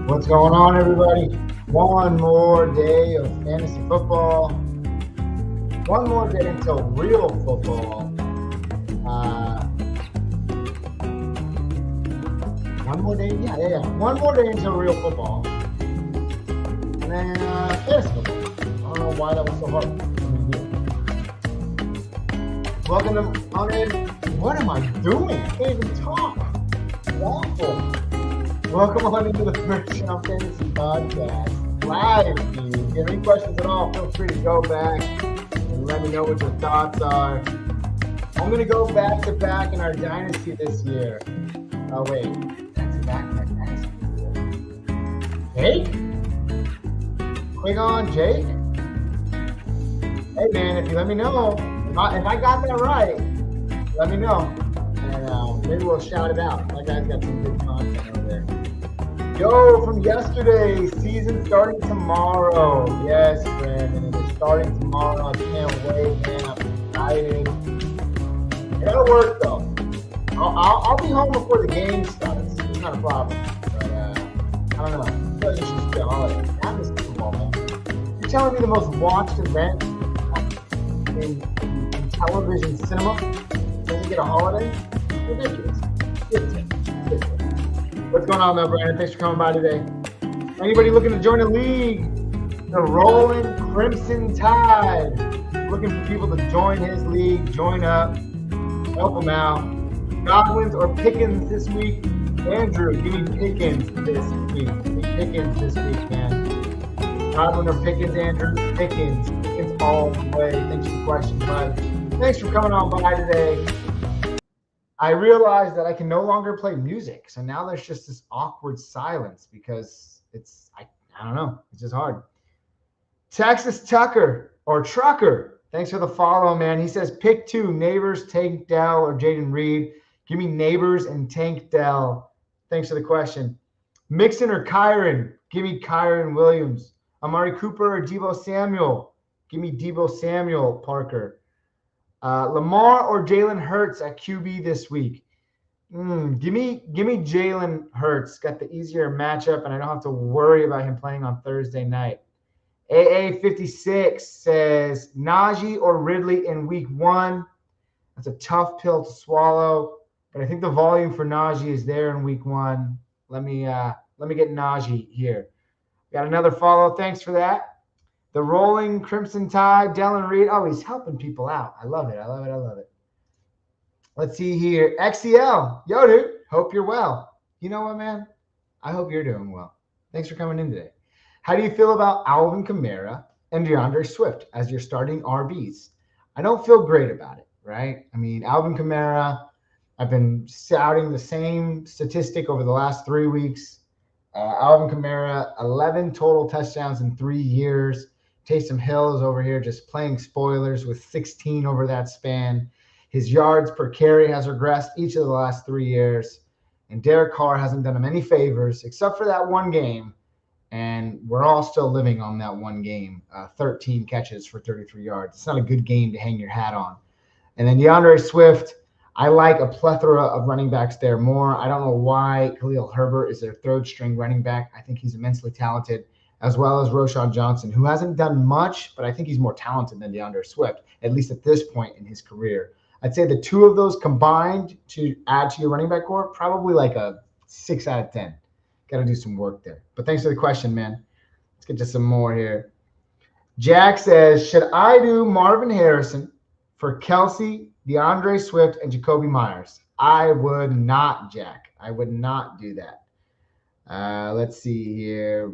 What's going on, everybody? One more day of fantasy football. One more day until real football. One more day? Yeah. One more day until real football. And then fantasy football. I don't know why that was so hard. Welcome to What am I doing? I can't even talk. It's awful. Welcome on into the First Round Fantasy Podcast. Live, if you have any questions at all, feel free to go back and let me know what your thoughts are. I'm going to go back to back in our dynasty this year. Oh, wait. Back to back in our dynasty this year. Jake? Click on Jake. Hey, man, if you let me know, if I got that right, let me know. And maybe we'll shout it out. That guy's got some good content over there. Yo, from yesterday, season starting tomorrow. Yes, Brandon, it is starting tomorrow. I can't wait, man. I'm excited. It gotta work, though. I'll be home before the game starts. It's not a problem. But, I don't know. I feel like it should be a holiday. I'm just football, man. You're telling me the most watched event in television cinema doesn't get a holiday? It's ridiculous. It's What's going on, though, Brandon? Thanks for coming by today. Anybody looking to join a league? The Rolling Crimson Tide. Looking for people to join his league, join up, help him out. Godwins or Pickens this week? Andrew, give me Pickens this week. Give me Pickens this week, man. Godwin or Pickens, Andrew? Pickens. Pickens all the way. Thanks for the question, bud. Thanks for coming on by today. I realized that I can no longer play music. So now there's just this awkward silence because I don't know. It's just hard. Texas Tucker or Trucker. Thanks for the follow, man. He says, pick two, Neighbors, Tank Dell, or Jaden Reed. Give me Neighbors and Tank Dell. Thanks for the question. Mixon or Kyron. Give me Kyron Williams. Amari Cooper or Deebo Samuel. Give me Deebo Samuel, Parker. Lamar or Jalen Hurts at QB this week. Give me Jalen Hurts. Got the easier matchup, and I don't have to worry about him playing on Thursday night. AA56 says Najee or Ridley in week 1. That's a tough pill to swallow, but I think the volume for Najee is there in week 1. Let me get Najee here. Got another follow. Thanks for that. The Rolling Crimson Tide, Dylan Reed. Oh, he's helping people out. I love it. Let's see here. XCL. Yo, dude. Hope you're well. You know what, man? I hope you're doing well. Thanks for coming in today. How do you feel about Alvin Kamara and DeAndre Swift as your starting RBs? I don't feel great about it, right? I mean, Alvin Kamara, I've been shouting the same statistic over the last 3 weeks. Alvin Kamara, 11 total touchdowns in 3 years. Taysom Hill is over here just playing spoilers with 16 over that span. His yards per carry has regressed each of the last 3 years. And Derek Carr hasn't done him any favors except for that one game. And we're all still living on that one game, 13 catches for 33 yards. It's not a good game to hang your hat on. And then DeAndre Swift, I like a plethora of running backs there more. I don't know why Khalil Herbert is their third string running back. I think he's immensely talented, as well as Roschon Johnson, who hasn't done much, but I think he's more talented than DeAndre Swift, at least at this point in his career. I'd say the two of those combined to add to your running back core, probably like a 6 out of 10. Got to do some work there. But thanks for the question, man. Let's get to some more here. Jack says, should I do Marvin Harrison for Kelsey, DeAndre Swift, and Jacoby Myers? I would not, Jack. I would not do that. Let's see here.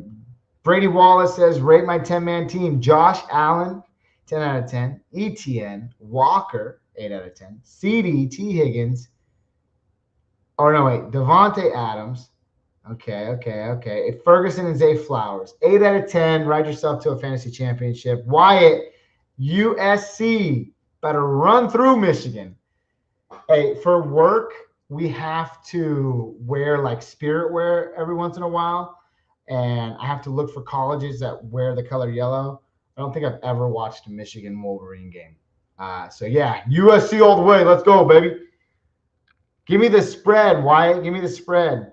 Brady Wallace says, rate my 10-man team. Josh Allen, 10 out of 10. ETN, Walker, 8 out of 10. CD, T. Higgins. Devontae Adams. Okay. Ferguson and Zay Flowers, 8 out of 10. Ride yourself to a fantasy championship. Wyatt, USC, better run through Michigan. Hey, for work, we have to wear like spirit wear every once in a while. And I have to look for colleges that wear the color yellow. I don't think I've ever watched a Michigan Wolverine game. So, yeah, USC all the way. Let's go, baby. Give me the spread, Wyatt. Give me the spread.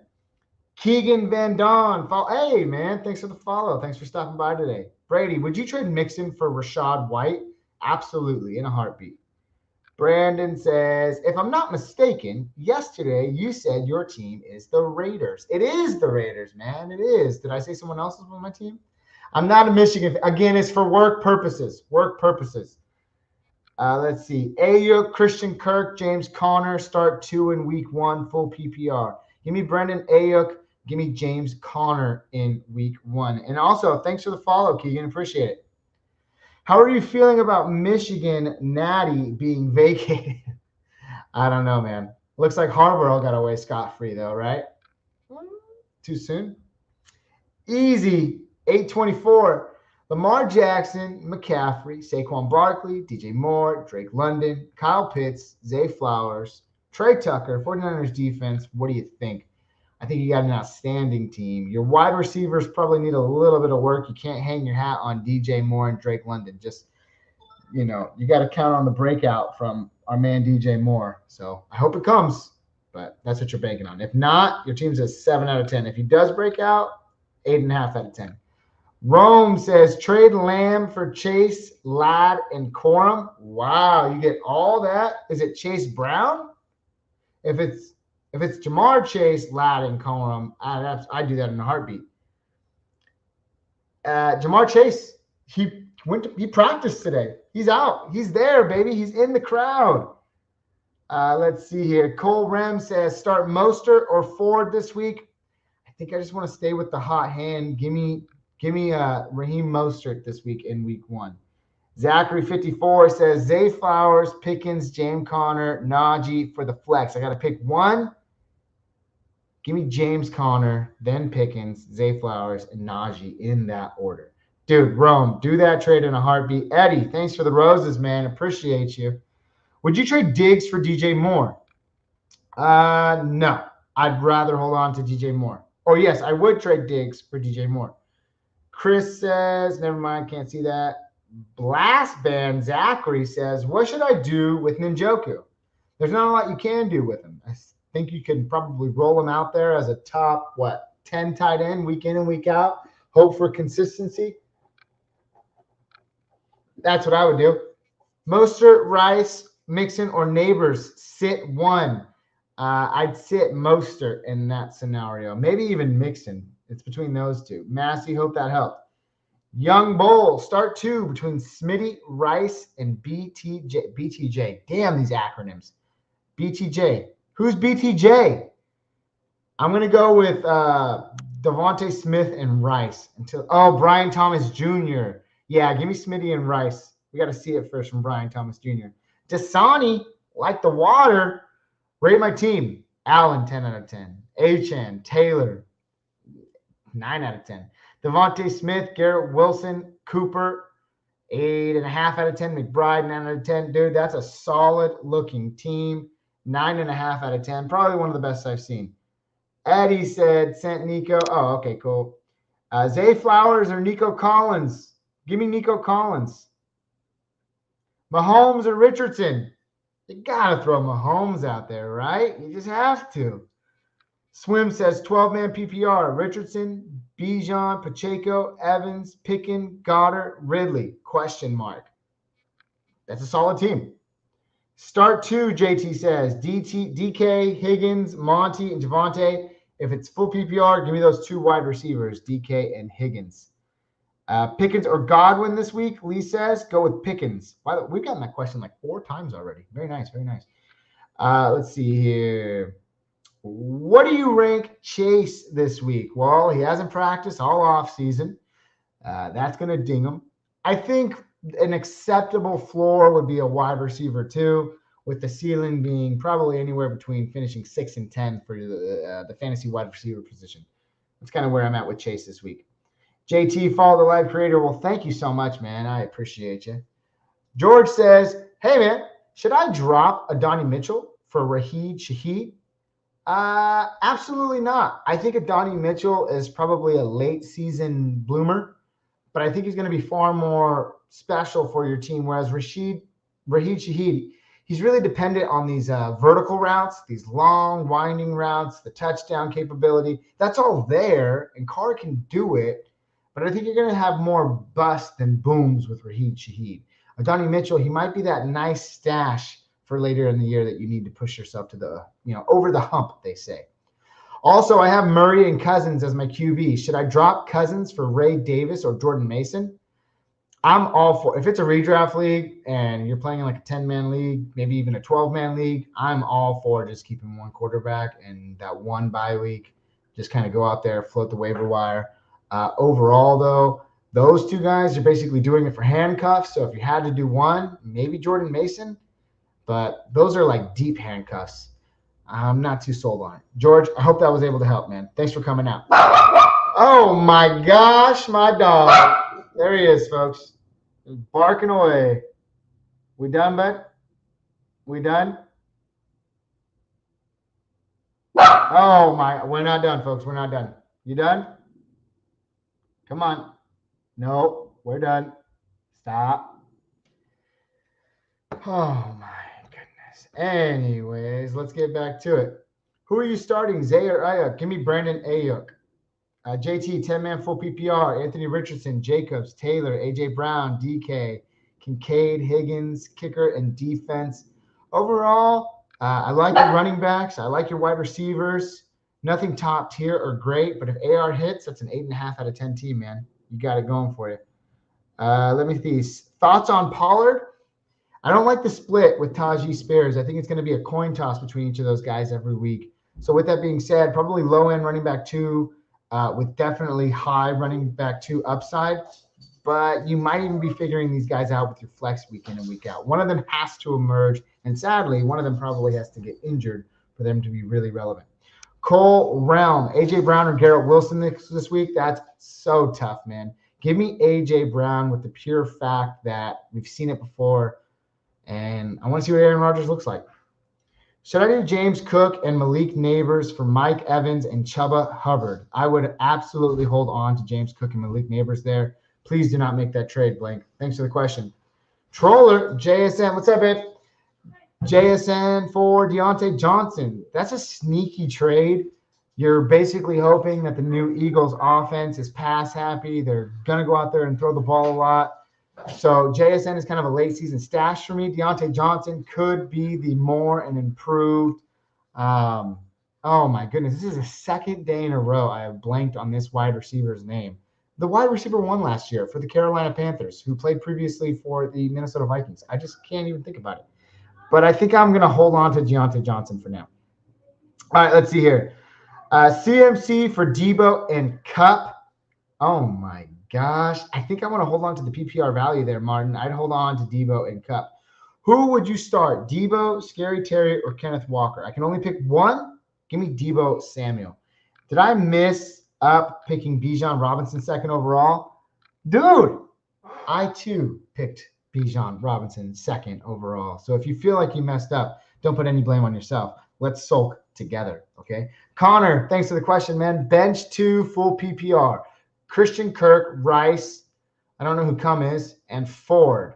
Keegan Van Don. Hey, man, thanks for the follow. Thanks for stopping by today. Brady, would you trade Mixon for Rashad White? Absolutely, in a heartbeat. Brandon says, if I'm not mistaken, yesterday you said your team is the Raiders. It is the Raiders, man. It is. Did I say someone else was on my team? I'm not a Michigan. Again, it's for work purposes. Work purposes. Let's see. Ayuk, Christian Kirk, James Conner start 2 in week 1, full PPR. Give me Brendan Ayuk. Give me James Conner in week 1. And also, thanks for the follow, Keegan. Appreciate it. How are you feeling about Michigan Natty being vacated? I don't know, man. Looks like Harbaugh got away scot-free, though, right? Too soon? Easy. 824. Lamar Jackson, McCaffrey, Saquon Barkley, DJ Moore, Drake London, Kyle Pitts, Zay Flowers, Trey Tucker, 49ers defense. What do you think? I think you got an outstanding team. Your wide receivers probably need a little bit of work. You can't hang your hat on DJ Moore and Drake London. Just, you got to count on the breakout from our man DJ Moore. So I hope it comes, but that's what you're banking on. If not, your team's a 7 out of 10. If he does break out, 8.5 out of 10. Rome says trade Lamb for Chase, Ladd, and Corum. Wow, you get all that. Is it Chase Brown? If it's Jamar Chase, Ladd, and Corum, I'd do that in a heartbeat. Jamar Chase, he practiced today. He's out. He's there, baby. He's in the crowd. Let's see here. Cole Rem says start Mostert or Ford this week. I think I just want to stay with the hot hand. Give me Raheem Mostert this week in week 1. Zachary 54 says Zay Flowers, Pickens, James Conner, Najee for the flex. I got to pick one. Give me James Conner, then Pickens, Zay Flowers, and Najee in that order. Dude, Rome, do that trade in a heartbeat. Eddie, thanks for the roses, man. Appreciate you. Would you trade Diggs for DJ Moore? No. I'd rather hold on to DJ Moore. Oh, yes, I would trade Diggs for DJ Moore. Chris says, never mind, can't see that. Blast Band Zachary says, what should I do with Njoku? There's not a lot you can do with him. I think you can probably roll him out there as a top, 10 tight end week in and week out. Hope for consistency. That's what I would do. Mostert, Rice, Mixon, or Neighbors, sit one. I'd sit Mostert in that scenario. Maybe even Mixon. It's between those two. Massey, hope that helped. Young Bull, start 2 between Smitty, Rice, and BTJ. BTJ. Damn these acronyms. BTJ. Who's BTJ? I'm going to go with Devontae Smith and Rice. Brian Thomas Jr. Yeah, give me Smitty and Rice. We got to see it first from Brian Thomas Jr. Dasani, like the water. Rate my team. Allen, 10 out of 10. Achan, Taylor, 9 out of 10. Devontae Smith, Garrett Wilson, Cooper, 8.5 out of 10. McBride, 9 out of 10. Dude, that's a solid-looking team. 9.5 out of 10. Probably one of the best I've seen. Eddie said, sent Nico. Oh, okay, cool. Zay Flowers or Nico Collins? Give me Nico Collins. Mahomes or Richardson? You got to throw Mahomes out there, right? You just have to. Swim says 12-man PPR. Richardson, Bijan, Pacheco, Evans, Pickens, Goddard, Ridley, ? That's a solid team. Start 2, JT says. DK, Higgins, Monty, and Javonte. If it's full PPR, give me those 2 wide receivers, DK and Higgins. Pickens or Godwin this week, Lee says. Go with Pickens. By the way, we've gotten that question like 4 times already. Very nice, very nice. Let's see here. What do you rank Chase this week? Well, he hasn't practiced all offseason. That's going to ding him. I think an acceptable floor would be a wide receiver 2, with the ceiling being probably anywhere between finishing 6 and 10 for the fantasy wide receiver position. That's kind of where I'm at with Chase this week. JT, follow the live creator. Well, thank you so much, man. I appreciate you. George says, hey, man, should I drop Adonai Mitchell for Rashid Shaheed? Absolutely not. I think Adonai Mitchell is probably a late season bloomer, but I think he's going to be far more special for your team. Whereas Rashid Shaheed, he's really dependent on these vertical routes, these long winding routes, the touchdown capability. That's all there, and Carr can do it. But I think you're going to have more bust than booms with Raheem Shaheed. Donnie Mitchell, he might be that nice stash for later in the year that you need to push yourself to the, over the hump, they say. Also, I have Murray and Cousins as my QB. Should I drop Cousins for Ray Davis or Jordan Mason? I'm all for, if it's a redraft league and you're playing in like a 10-man league, maybe even a 12-man league, I'm all for just keeping one quarterback and that one bye week. Just kind of go out there, float the waiver wire. Overall, though, those two guys are basically doing it for handcuffs. So if you had to do one, maybe Jordan Mason, but those are like deep handcuffs. I'm not too sold on it. George, I hope that was able to help, man. Thanks for coming out. Oh my gosh, my dog. There he is, folks. Barking away. We done, bud? We done? Oh my, we're not done, folks. We're not done. You done? Come on. No, we're done. Stop. Oh my goodness. Anyways, let's get back to it. Who are you starting, Zay or Ayuk? Give me Brandon Ayuk. JT, 10-man full PPR. Anthony Richardson, Jacobs, Taylor, AJ Brown, DK, Kincaid, Higgins, kicker, and defense. Overall, I like your running backs. I like your wide receivers. Nothing top tier or great, but if AR hits, that's an 8.5 out of 10 team, man. You got it going for you. Let me see. Thoughts on Pollard? I don't like the split with Tajee Spears. I think it's going to be a coin toss between each of those guys every week. So with that being said, probably low-end running back 2 with definitely high running back 2 upside. But you might even be figuring these guys out with your flex week in and week out. One of them has to emerge, and sadly, one of them probably has to get injured for them to be really relevant. Cole Realm, A.J. Brown or Garrett Wilson this week? That's so tough, man. Give me A.J. Brown with the pure fact that we've seen it before, and I want to see what Aaron Rodgers looks like. Should I do James Cook and Malik Neighbors for Mike Evans and Chuba Hubbard? I would absolutely hold on to James Cook and Malik Neighbors there. Please do not make that trade, Blank. Thanks for the question. Troller, JSN, what's up, babe? JSN for Deontay Johnson. That's a sneaky trade. You're basically hoping that the new Eagles offense is pass happy. They're going to go out there and throw the ball a lot. So JSN is kind of a late season stash for me. Deontay Johnson could be the more and improved. Oh my goodness. This is the second day in a row I have blanked on this wide receiver's name. The wide receiver won last year for the Carolina Panthers, who played previously for the Minnesota Vikings. I just can't even think about it. But I think I'm going to hold on to Deontay Johnson for now. All right, let's see here. CMC for Debo and Cup. Oh, my gosh. I think I'm going to hold on to the PPR value there, Martin. I'd hold on to Debo and Cup. Who would you start, Debo, Scary Terry, or Kenneth Walker? I can only pick one. Give me Debo Samuel. Did I miss up picking Bijan Robinson second overall? Dude, I too picked Bijan Robinson second overall. So if you feel like you messed up, don't put any blame on yourself. Let's sulk together, okay? Connor, thanks for the question, man. Bench 2, full PPR. Christian Kirk, Rice, I don't know who Cum is, and Ford.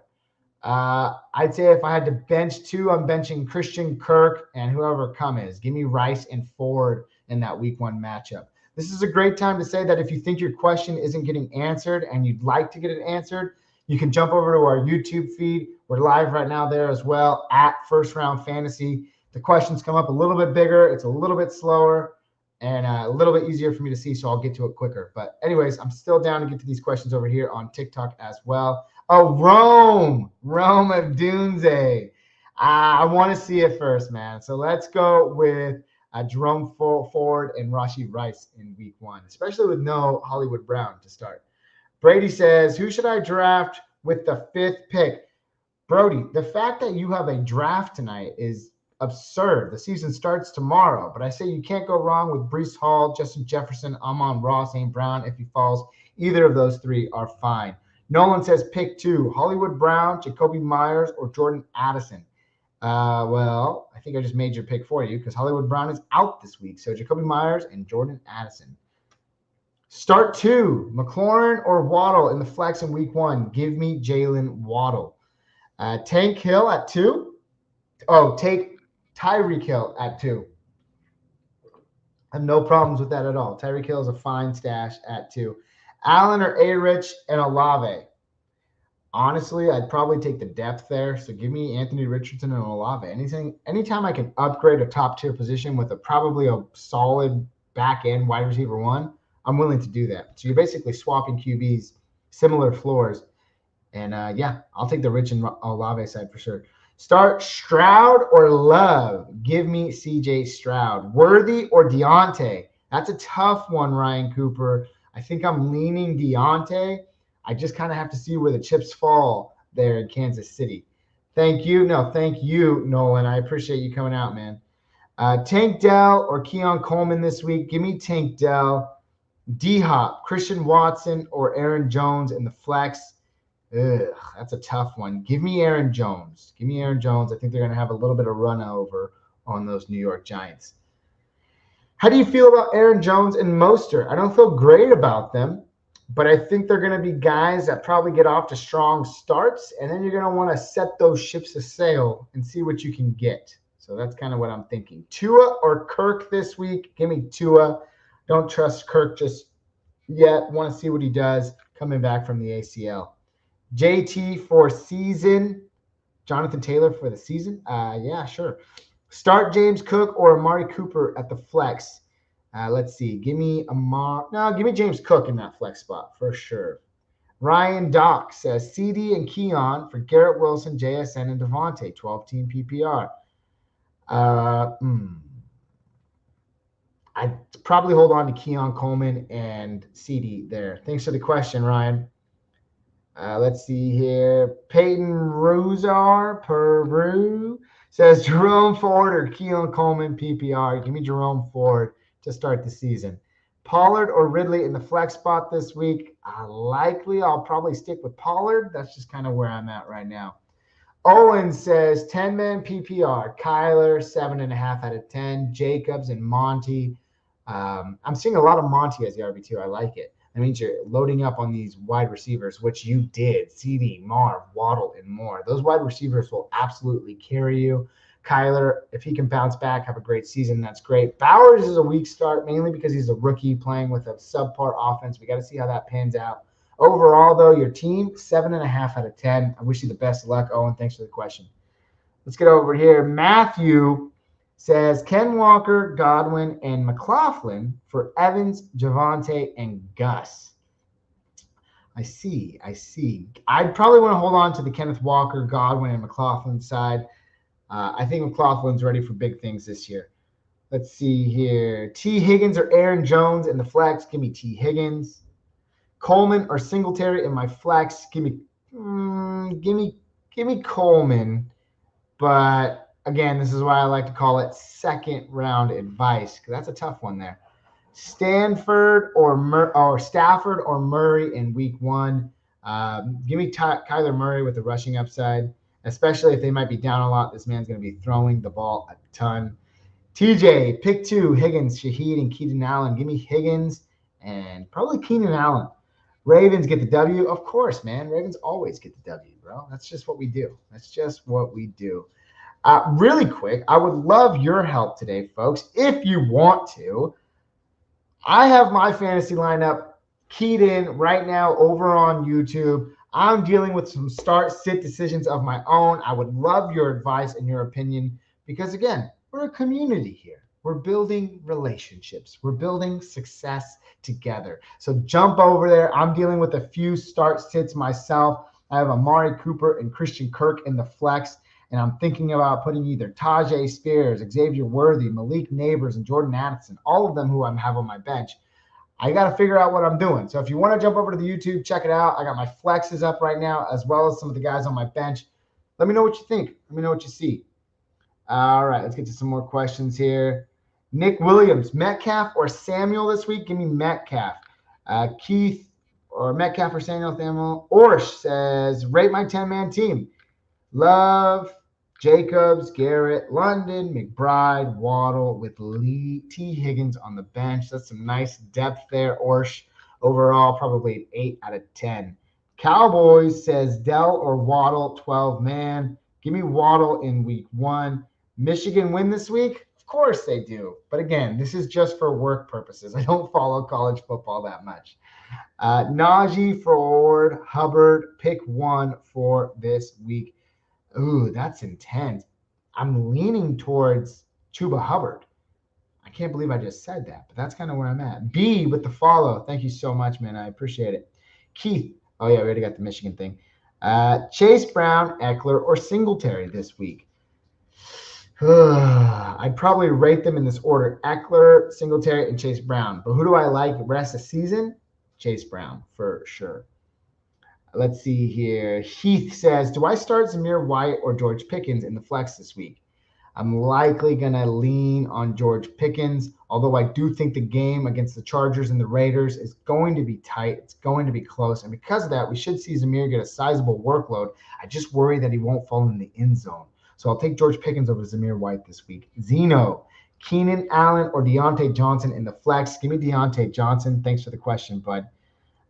I'd say if I had to bench 2, I'm benching Christian Kirk and whoever Cum is. Give me Rice and Ford in that week 1 matchup. This is a great time to say that if you think your question isn't getting answered and you'd like to get it answered, you can jump over to our YouTube feed. We're live right now there as well at First Round Fantasy. The questions come up a little bit bigger. It's a little bit slower and a little bit easier for me to see, so I'll get to it quicker. But anyways, I'm still down to get to these questions over here on TikTok as well. Oh, Rome of Dunze. I want to see it first, man. So let's go with Jerome Ford and Rashee Rice in week 1, especially with no Hollywood Brown to start. Brady says, who should I draft with the 5th pick? Brody, the fact that you have a draft tonight is absurd. The season starts tomorrow, but I say you can't go wrong with Breece Hall, Justin Jefferson, Amon-Ra, St. Brown. If he falls, either of those 3 are fine. Nolan says pick 2, Hollywood Brown, Jacoby Myers, or Jordan Addison. Well, I think I just made your pick for you because Hollywood Brown is out this week. So Jacoby Myers and Jordan Addison. Start 2, McLaurin or Waddle in the flex in week 1. Give me Jalen Waddle. Tank Hill at 2. Oh, take Tyreek Hill at 2. I have no problems with that at all. Tyreek Hill is a fine stash at 2. Allen or A-Rich and Olave. Honestly, I'd probably take the depth there. So give me Anthony Richardson and Olave. Anytime I can upgrade a top tier position with probably a solid back end wide receiver 1, I'm willing to do that. So you're basically swapping QBs, similar floors. And yeah, I'll take the Rich and Olave side for sure. Start Stroud or Love. Give me CJ Stroud. Worthy or Deontay? That's a tough one, Ryan Cooper. I think I'm leaning Deontay. I just kind of have to see where the chips fall there in Kansas City. Thank you. No, thank you, Nolan. I appreciate you coming out, man. Tank Dell or Keon Coleman this week. Give me Tank Dell. D-Hop, Christian Watson, or Aaron Jones in the flex. Ugh, that's a tough one. Give me Aaron Jones. Give me Aaron Jones. I think they're going to have a little bit of run over on those New York Giants. How do you feel about Aaron Jones and Mostert? I don't feel great about them, but I think they're going to be guys that probably get off to strong starts, and then you're going to want to set those ships a sail and see what you can get. So that's kind of what I'm thinking. Tua or Kirk this week? Give me Tua. Don't trust Kirk just yet. Want to see what he does coming back from the ACL. JT for season. Jonathan Taylor for the season. Yeah, sure. Start James Cook or Amari Cooper at the flex. Let's see. Give me James Cook in that flex spot for sure. Ryan Dock says CD and Keon for Garrett Wilson, JSN, and Devontae, 12-team PPR. I'd probably hold on to Keon Coleman and CD there. Thanks for the question, Ryan. Let's see here. Peyton Ruzar, Peru, says Jerome Ford or Keon Coleman PPR. Give me Jerome Ford to start the season. Pollard or Ridley in the flex spot this week. Likely I'll probably stick with Pollard. That's just kind of where I'm at right now. Owen says 10-man PPR. Kyler, 7.5 out of 10. Jacobs and Monty. I'm seeing a lot of Monty as the RB2. I like it. That means you're loading up on these wide receivers, which you did. CD, Marv, Waddle, and more. Those wide receivers will absolutely carry you. Kyler, if he can bounce back, have a great season, that's great. Bowers is a weak start, mainly because he's a rookie playing with a subpar offense. We got to see how that pans out. Overall, though, your team, 7.5 out of 10. I wish you the best of luck, Owen. Thanks for the question. Let's get over here. Matthew says Ken Walker, Godwin, and McLaughlin for Evans, Javonte, and Gus. I see. I'd probably want to hold on to the Kenneth Walker, Godwin, and McLaughlin side. I think McLaughlin's ready for big things this year. Let's see here. T. Higgins or Aaron Jones in the flex. Give me T. Higgins. Coleman or Singletary in my flex. Give me Coleman. But again, this is why I like to call it second round advice, because that's a tough one there. Stafford or Murray in week 1. Give me Kyler Murray with the rushing upside, especially if they might be down a lot. This man's going to be throwing the ball a ton. TJ, pick 2, Higgins, Shaheed, and Keenan Allen. Give me Higgins and probably Keenan Allen. Ravens get the W. Of course, man. Ravens always get the W, bro. That's just what we do. Really quick, I would love your help today, folks. If you want to, I have my fantasy lineup keyed in right now over on YouTube. I'm dealing with some start-sit decisions of my own. I would love your advice and your opinion because, again, we're a community here. We're building relationships. We're building success together. So jump over there. I'm dealing with a few start-sits myself. I have Amari Cooper and Christian Kirk in the flex, and I'm thinking about putting either Tajay Spears, Xavier Worthy, Malik Neighbors, and Jordan Addison, all of them who I have on my bench. I got to figure out what I'm doing. So if you want to jump over to the YouTube, check it out. I got my flexes up right now, as well as some of the guys on my bench. Let me know what you think. Let me know what you see. All right, let's get to some more questions here. Nick Williams, Metcalf or Samuel this week? Give me Metcalf. Keith or Metcalf or Samuel. Orsh says, rate my 10-man team. Love, Jacobs, Garrett, London, McBride, Waddle with T. Higgins on the bench. That's some nice depth there, Orsh. Overall, probably an 8 out of 10. Cowboys says Dell or Waddle, 12-man. Give me Waddle in week 1. Michigan win this week? Of course they do. But again, this is just for work purposes. I don't follow college football that much. Najee, Ford, Hubbard, pick 1 for this week. Ooh, that's intense. I'm leaning towards Chuba Hubbard. I can't believe I just said that, but that's kind of where I'm at. B with the follow. Thank you so much, man. I appreciate it. Keith. Oh, yeah, we already got the Michigan thing. Chase Brown, Eckler, or Singletary this week. I'd probably rate them in this order: Eckler, Singletary, and Chase Brown. But who do I like the rest of the season? Chase Brown, for sure. Let's see here. Heath says, do I start Zamir White or George Pickens in the flex this week? I'm likely going to lean on George Pickens, although I do think the game against the Chargers and the Raiders is going to be tight. It's going to be close. And because of that, we should see Zamir get a sizable workload. I just worry that he won't fall in the end zone. So I'll take George Pickens over Zamir White this week. Zeno, Keenan Allen or Deontay Johnson in the flex? Give me Deontay Johnson. Thanks for the question, bud.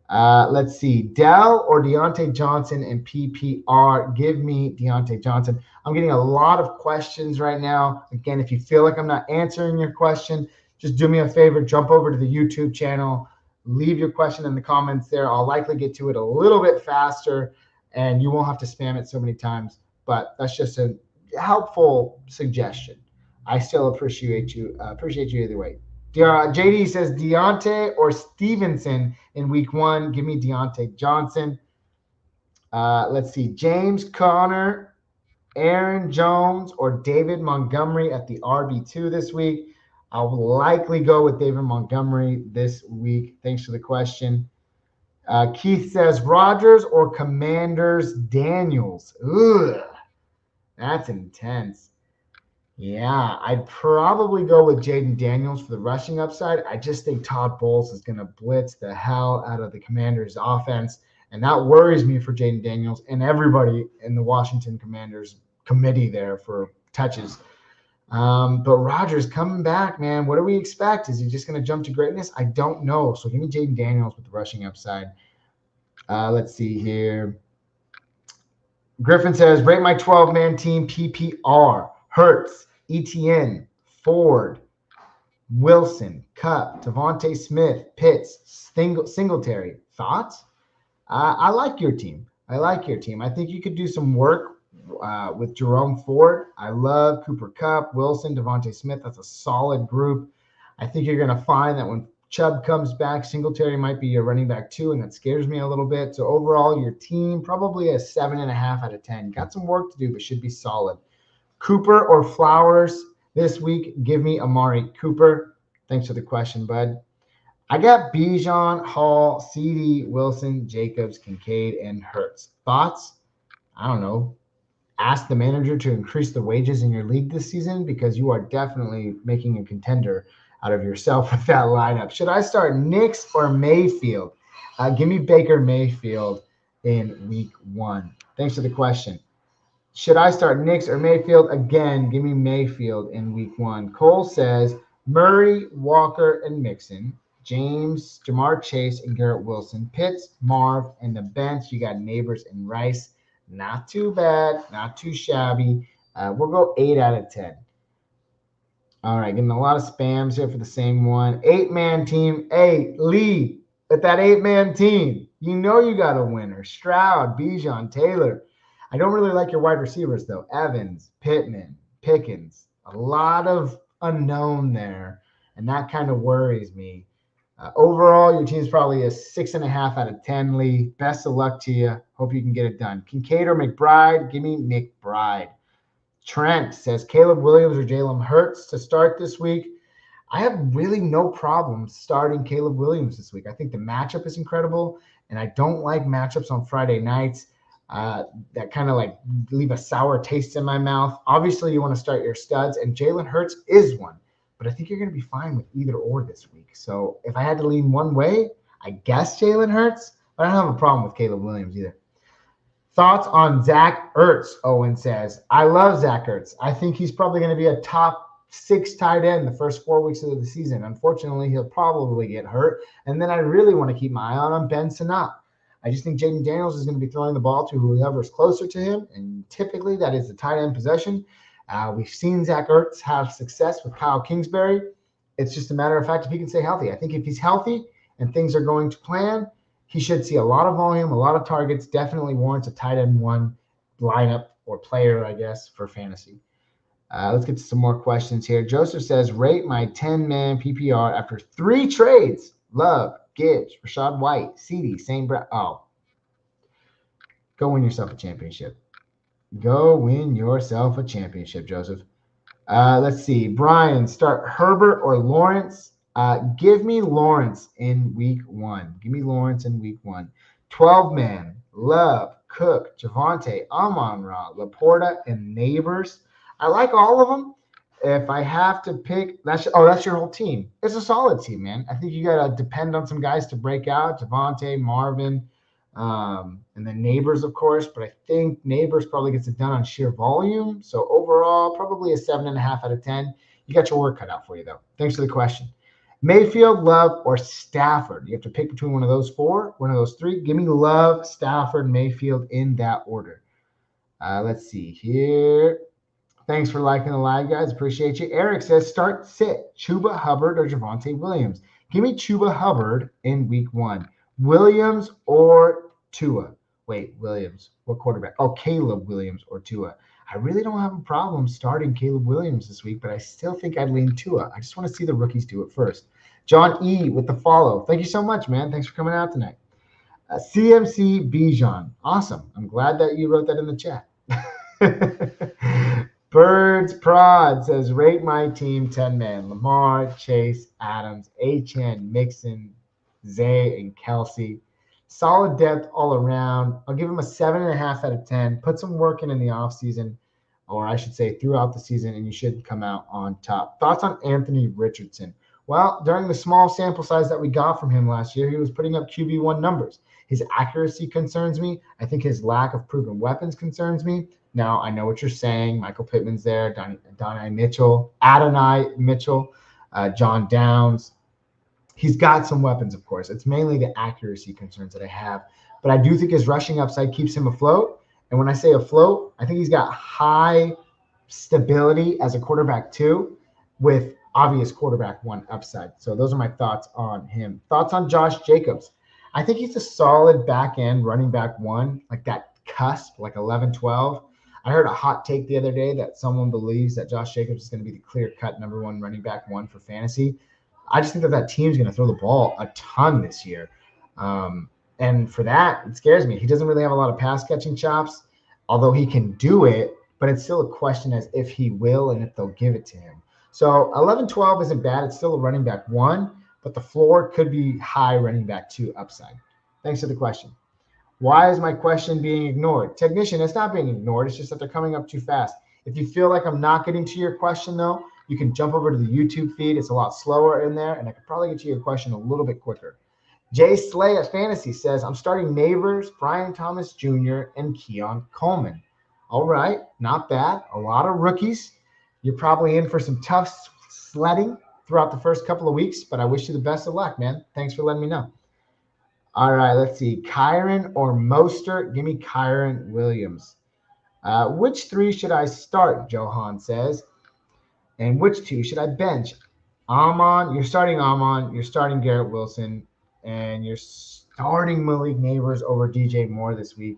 Let's see. Dell or Deontay Johnson in PPR? Give me Deontay Johnson. I'm getting a lot of questions right now. Again, if you feel like I'm not answering your question, just do me a favor. Jump over to the YouTube channel. Leave your question in the comments there. I'll likely get to it a little bit faster, and you won't have to spam it so many times. But that's just a helpful suggestion. I still appreciate you either way. JD says Deontay or Stevenson in week 1. Give me Deontay Johnson. Let's see. James Conner, Aaron Jones, or David Montgomery at the RB2 this week. I'll likely go with David Montgomery this week. Thanks for the question. Keith says Rodgers or Commanders Daniels. Ugh, that's intense. Yeah, I'd probably go with Jaden Daniels for the rushing upside. I just think Todd Bowles is going to blitz the hell out of the Commanders' offense, and that worries me for Jaden Daniels and everybody in the Washington Commanders committee there for touches. But Rodgers coming back, man. What do we expect? Is he just going to jump to greatness? I don't know. So give me Jaden Daniels with the rushing upside. Let's see here. Griffin says, rate my 12-man team PPR. Hurts, Etienne, Ford, Wilson, Kupp, Devontae Smith, Pitts, Singletary. Thoughts? I like your team. I think you could do some work with Jerome Ford. I love Cooper Kupp, Wilson, Devontae Smith. That's a solid group. I think you're going to find that when Chubb comes back, Singletary might be a running back too, and that scares me a little bit. So overall, your team probably a 7.5 out of 10. Got some work to do, but should be solid. Cooper or Flowers this week? Give me Amari Cooper. Thanks for the question, bud. I got Bijan, Hall, CD, Wilson, Jacobs, Kincaid, and Hurts. Thoughts? I don't know. Ask the manager to increase the wages in your league this season because you are definitely making a contender out of yourself with that lineup. Should I start Nix or Mayfield? Give me Baker Mayfield in week 1. Thanks for the question. Should I start Nix or Mayfield? Again, give me Mayfield in week 1. Cole says Murray, Walker, and Mixon. James, Jamar Chase, and Garrett Wilson. Pitts, Marv, and the bench. You got Neighbors and Rice. Not too bad. Not too shabby. We'll go 8 out of 10. All right, getting a lot of spams here for the same one. 8-man team. Hey, Lee, with that 8-man team, you know you got a winner. Stroud, Bijan, Taylor. I don't really like your wide receivers, though. Evans, Pittman, Pickens. A lot of unknown there, and that kind of worries me. Overall, your team's probably a 6.5 out of 10, Lee. Best of luck to you. Hope you can get it done. Kincaid or McBride? Give me McBride. Trent says Caleb Williams or Jalen Hurts to start this week. I have really no problem starting Caleb Williams this week. I think the matchup is incredible, and I don't like matchups on Friday nights. That kind of like leave a sour taste in my mouth. Obviously, you want to start your studs, and Jalen Hurts is one. But I think you're going to be fine with either or this week. So if I had to lean one way, I guess Jalen Hurts. But I don't have a problem with Caleb Williams either. Thoughts on Zach Ertz, Owen says. I love Zach Ertz. I think he's probably going to be a top 6 tight end the first 4 weeks of the season. Unfortunately, he'll probably get hurt. And then I really want to keep my eye on Ben Sinnott. I just think Jaden Daniels is going to be throwing the ball to whoever's closer to him, and typically that is the tight end possession. We've seen Zach Ertz have success with Kyle Kingsbury. It's just a matter of fact if he can stay healthy. I think if he's healthy and things are going to plan, he should see a lot of volume, a lot of targets, definitely warrants a tight end one lineup or player, I guess, for fantasy. Let's get to some more questions here. Joseph says, rate my 10-man PPR after 3 trades. Love, Gibbs, Rachaad White, CeeDee, St. Brown. Oh, go win yourself a championship. Go win yourself a championship, Joseph. Let's see. Brian, start Herbert or Lawrence. Give me Lawrence in week 1. Give me Lawrence in week 1. 12-man, Love, Cook, Javonte, Amon-Ra, Laporta, and Neighbors. I like all of them. If I have to pick, that's your whole team. It's a solid team, man. I think you got to depend on some guys to break out. Javonte, Marvin, and then Neighbors, of course. But I think Neighbors probably gets it done on sheer volume. So overall, probably a 7.5 out of 10. You got your work cut out for you, though. Thanks for the question. Mayfield, Love, or Stafford? You have to pick between one of those 4, one of those 3. Give me Love, Stafford, Mayfield in that order. Let's see here. Thanks for liking the live, guys. Appreciate you. Eric says, start sit Chuba Hubbard or Javonte Williams. Give me Chuba Hubbard in week 1. Williams or Tua? Wait, Williams. What quarterback? Oh, Caleb Williams or Tua. I really don't have a problem starting Caleb Williams this week, but I still think I'd lean Tua. I just want to see the rookies do it first. John E. with the follow. Thank you so much, man. Thanks for coming out tonight. CMC Bijan. Awesome. I'm glad that you wrote that in the chat. Birds Prod says, rate my team 10-man. Lamar, Chase, Adams, Achane, Mixon, Zay, and Kelsey. Solid depth all around. I'll give him a 7.5 out of 10. Put some work in the offseason, or I should say throughout the season, and you should come out on top. Thoughts on Anthony Richardson? Well, during the small sample size that we got from him last year, he was putting up QB1 numbers. His accuracy concerns me. I think his lack of proven weapons concerns me. Now, I know what you're saying. Michael Pittman's there, Adonai Mitchell, John Downs. He's got some weapons, of course. It's mainly the accuracy concerns that I have. But I do think his rushing upside keeps him afloat. And when I say afloat, I think he's got high stability as a quarterback 2 with obvious quarterback 1 upside. So those are my thoughts on him. Thoughts on Josh Jacobs? I think he's a solid back end running back 1, like that cusp, like 11, 12. I heard a hot take the other day that someone believes that Josh Jacobs is going to be the clear-cut number 1 running back 1 for fantasy. I just think that team's going to throw the ball a ton this year. And for that, it scares me. He doesn't really have a lot of pass-catching chops, although he can do it, but it's still a question as if he will and if they'll give it to him. So 11, 12 isn't bad. It's still a running back 1, but the floor could be high running back 2 upside. Thanks for the question. Why is my question being ignored? Technician, it's not being ignored. It's just that they're coming up too fast. If you feel like I'm not getting to your question, though, you can jump over to the YouTube feed. It's a lot slower in there, and I could probably get to your question a little bit quicker. Jay Slay at Fantasy says, I'm starting Neighbors, Brian Thomas Jr., and Keon Coleman. All right, not bad. A lot of rookies. You're probably in for some tough sledding throughout the first couple of weeks, but I wish you the best of luck, man. Thanks for letting me know. All right, let's see. Kyren or Mostert? Give me Kyren Williams. Which 3 should I start, Johan says. And which 2 should I bench? You're starting Amon, you're starting Garrett Wilson, and you're starting Malik Neighbors over DJ Moore this week.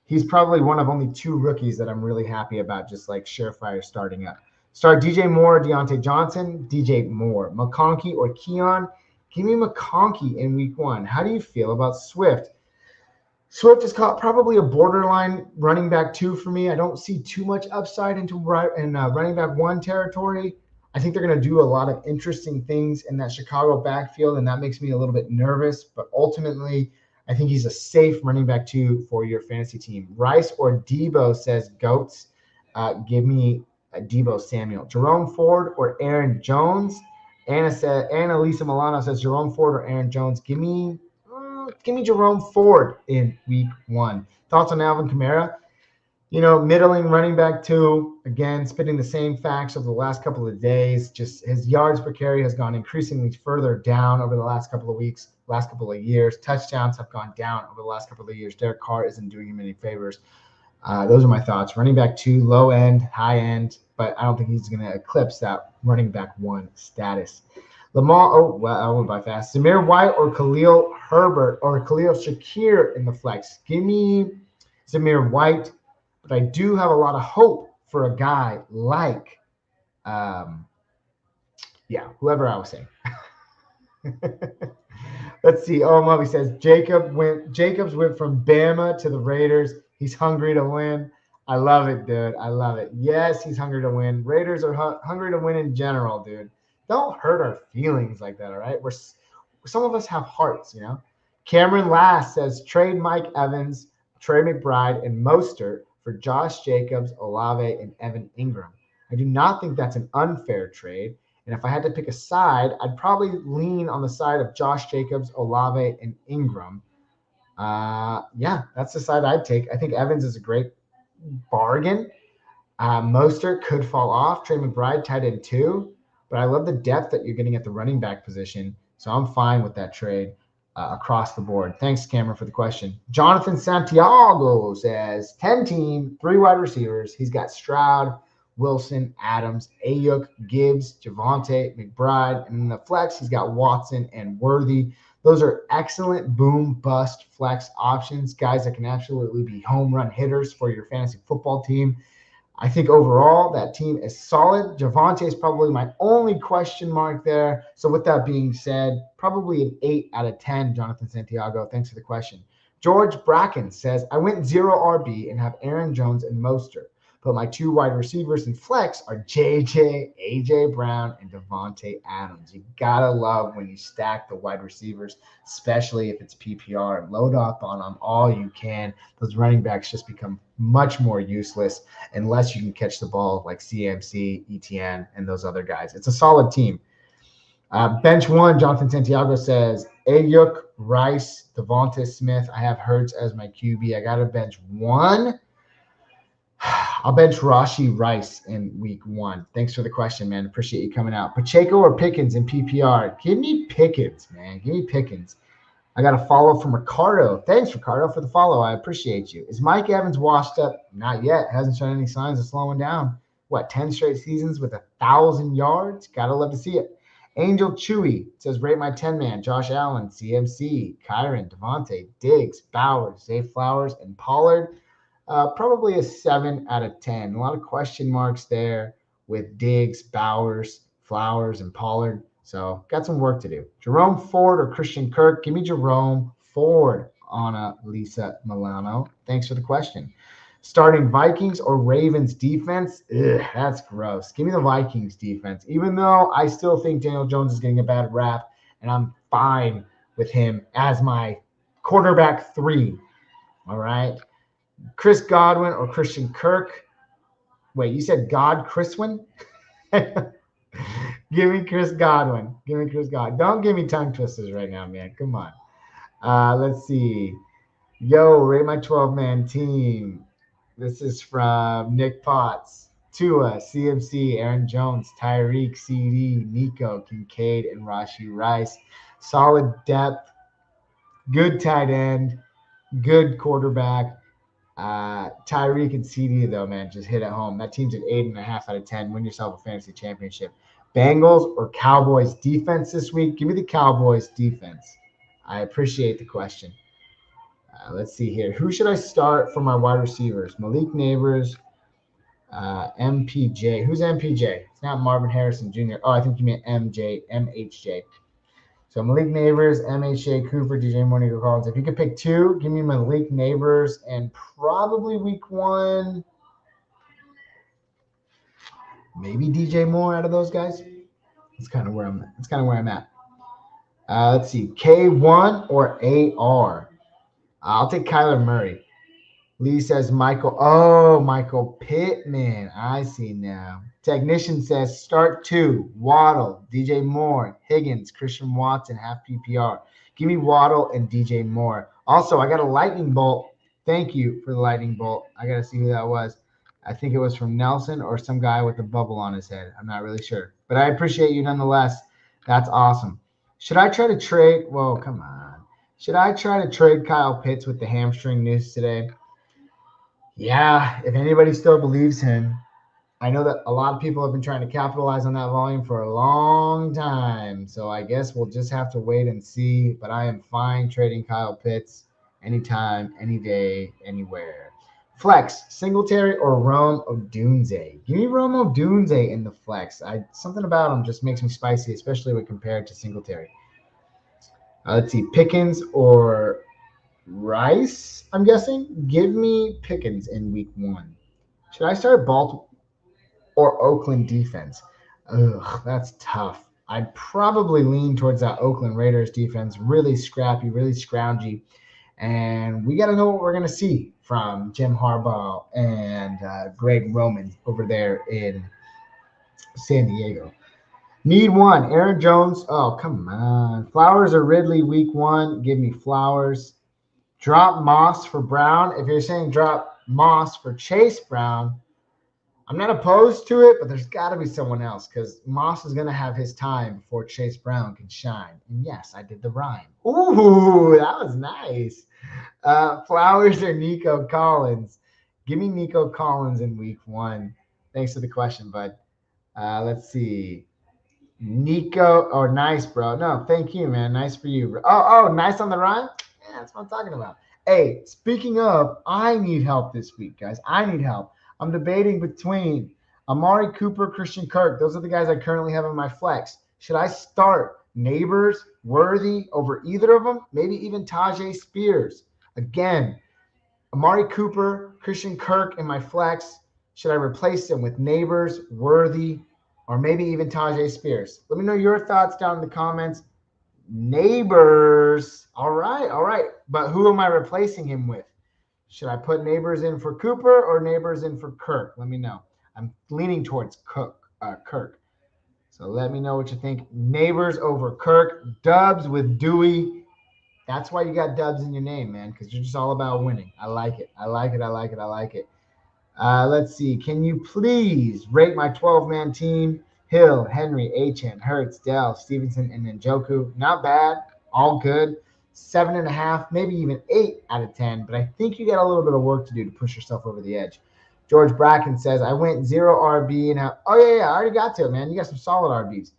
He's probably one of only 2 rookies that I'm really happy about, just like surefire starting up. Start DJ Moore, Deontay Johnson, DJ Moore. McConkey or Keon? Give me McConkey in week 1. How do you feel about Swift? Swift is probably a borderline running back 2 for me. I don't see too much upside in running back 1 territory. I think they're going to do a lot of interesting things in that Chicago backfield, and that makes me a little bit nervous. But ultimately, I think he's a safe running back 2 for your fantasy team. Rice or Debo says Goats. Give me Debo Samuel. Jerome Ford or Aaron Jones. Annalisa Milano says Jerome Ford or Aaron Jones. Give me Jerome Ford in week 1. Thoughts on Alvin Kamara? Middling running back 2, again, spitting the same facts over the last couple of days. Just his yards per carry has gone increasingly further down over the last couple of weeks, last couple of years. Touchdowns have gone down over the last couple of years. Derek Carr isn't doing him any favors. Those are my thoughts. Running back 2, low end, high end, but I don't think he's going to eclipse that running back 1 status. I went by fast. Zamir White or Khalil Herbert or Khalil Shakir in the flex. Give me Zamir White, but I do have a lot of hope for a guy like, whoever I was saying. Let's see. Oh, Moby says Jacobs went from Bama to the Raiders. He's hungry to win. I love it, dude. I love it. Yes, he's hungry to win. Raiders are hungry to win in general, dude. Don't hurt our feelings like that, all right? Some of us have hearts, Cameron Last says trade Mike Evans, Trey McBride, and Mostert for Josh Jacobs, Olave, and Evan Ingram. I do not think that's an unfair trade. And if I had to pick a side, I'd probably lean on the side of Josh Jacobs, Olave, and Ingram. That's the side I'd take. I think Evans is a great bargain. Mostert could fall off. Trey McBride tied in 2. But I love the depth that you're getting at the running back position. So I'm fine with that trade across the board. Thanks, Cameron, for the question. Jonathan Santiago says 10-team, 3 wide receivers. He's got Stroud, Wilson, Adams, Ayuk, Gibbs, Javonte, McBride. And in the flex, he's got Watson and Worthy. Those are excellent boom bust flex options, guys that can absolutely be home run hitters for your fantasy football team. I think overall that team is solid. Javonte is probably my only question mark there. So with that being said, probably an 8 out of 10, Jonathan Santiago. Thanks for the question. George Bracken says, I went 0 RB and have Aaron Jones and Mostert, but my 2 wide receivers in flex are JJ, AJ Brown, and Devontae Adams. You gotta love when you stack the wide receivers, especially if it's PPR, and load up on them all you can. Those running backs just become much more useless unless you can catch the ball like CMC, ETN, and those other guys. It's a solid team. Bench 1, Jonathan Santiago says, Ayuk, Rice, Devonta Smith. I have Hurts as my QB. I got to bench 1. I'll bench Rashee Rice in week 1. Thanks for the question, man. Appreciate you coming out. Pacheco or Pickens in PPR? Give me Pickens, man. Give me Pickens. I got a follow from Ricardo. Thanks, Ricardo, for the follow. I appreciate you. Is Mike Evans washed up? Not yet. Hasn't shown any signs of slowing down. 10 straight seasons with 1,000 yards? Gotta love to see it. Angel Chewy says, rate my 10-man. Josh Allen, CMC, Kyron, Devontae, Diggs, Bowers, Zay Flowers, and Pollard. Probably a 7 out of 10. A lot of question marks there with Diggs, Bowers, Flowers, and Pollard. So got some work to do. Jerome Ford or Christian Kirk? Give me Jerome Ford, Anna Lisa Milano. Thanks for the question. Starting Vikings or Ravens defense? Ugh, that's gross. Give me the Vikings defense. Even though I still think Daniel Jones is getting a bad rap, and I'm fine with him as my quarterback 3. All right. Chris Godwin or Christian Kirk? Wait, you said Chriswin? Give me Chris Godwin. Don't give me tongue twisters right now, man. Come on. Let's see. Rate my 12-man team. This is from Nick Potts. Tua, CMC, Aaron Jones, Tyreek, CD, Nico, Kincaid, and Rashee Rice. Solid depth. Good tight end. Good quarterback. Tyreek and CD, though, man, just hit at home. That team's at 8.5 out of 10. Win yourself a fantasy championship. Bengals or Cowboys defense this week? Give me the Cowboys defense. I appreciate the question. Let's see here. Who should I start for my wide receivers? Malik Neighbors, MPJ. Who's MPJ? It's not Marvin Harrison Jr. Oh, I think you meant MHJ. So Malik Neighbors, MHJ, Cooper, DJ Moore, Nico Collins. If you could pick 2, give me Malik Neighbors and probably week 1, maybe DJ Moore out of those guys. That's kind of where I'm at. Let's see, K1 or AR. I'll take Kyler Murray. Lee says Michael Pittman. I see now. Technician says start 2, Waddle, DJ Moore, Higgins, Christian Watson, half PPR. Give me Waddle and DJ Moore. Also, I got a lightning bolt Thank you for the lightning bolt. I got to see who that was. I think it was from Nelson or some guy with a bubble on his head. I'm not really sure. But I appreciate you nonetheless. That's awesome. Should I try to trade? Whoa, come on. Should I try to trade Kyle Pitts with the hamstring news today? Yeah, if anybody still believes him, I know that a lot of people have been trying to capitalize on that volume for a long time. So I guess we'll just have to wait and see. But I am fine trading Kyle Pitts anytime, any day, anywhere. Flex, Singletary or Rome Odunze? Give me Rome Odunze in the flex. Something about him just makes me spicy, especially when compared to Singletary. Let's see, Pickens or Rice, I'm guessing. Give me Pickens in week 1. Should I start Baltimore or Oakland defense? Ugh, that's tough. I'd probably lean towards that Oakland Raiders defense. Really scrappy, really scroungy. And we got to know what we're going to see from Jim Harbaugh and Greg Roman over there in San Diego. Need one. Aaron Jones. Oh, come on. Flowers or Ridley week 1. Give me Flowers. Drop Moss for Brown. If you're saying drop Moss for Chase Brown, I'm not opposed to it, but there's got to be someone else because Moss is going to have his time before Chase Brown can shine. And yes, I did the rhyme. Ooh, that was nice. Flowers or Nico Collins? Give me Nico Collins in week 1. Thanks for the question, bud. Let's see. Nico, oh, nice, bro. No, thank you, man. Nice for you. Oh, nice on the rhyme? Yeah, that's what I'm talking about. Hey, speaking of, I need help this week, guys. I need help. I'm debating between Amari Cooper, Christian Kirk. Those are the guys I currently have in my flex. Should I start Neighbors, Worthy over either of them? Maybe even Tajay Spears. Again, Amari Cooper, Christian Kirk in my flex. Should I replace them with Neighbors, Worthy, or maybe even Tajay Spears? Let me know your thoughts down in the comments. Neighbors. All right. But who am I replacing him with? Should I put Neighbors in for Cooper or Neighbors in for Kirk? Let me know. I'm leaning towards Kirk. So let me know what you think. Neighbors over Kirk. Dubs with Dewey. That's why you got Dubs in your name, man, because you're just all about winning. I like it. Let's see. Can you please rate my 12-man team? Hill, Henry, Achane, Hurts, Dell, Stevenson, and Njoku. Not bad. All good. 7.5, maybe even 8 out of 10. But I think you got a little bit of work to do to push yourself over the edge. George Bracken says, I went 0 RB and I already got to it, man. You got some solid RBs.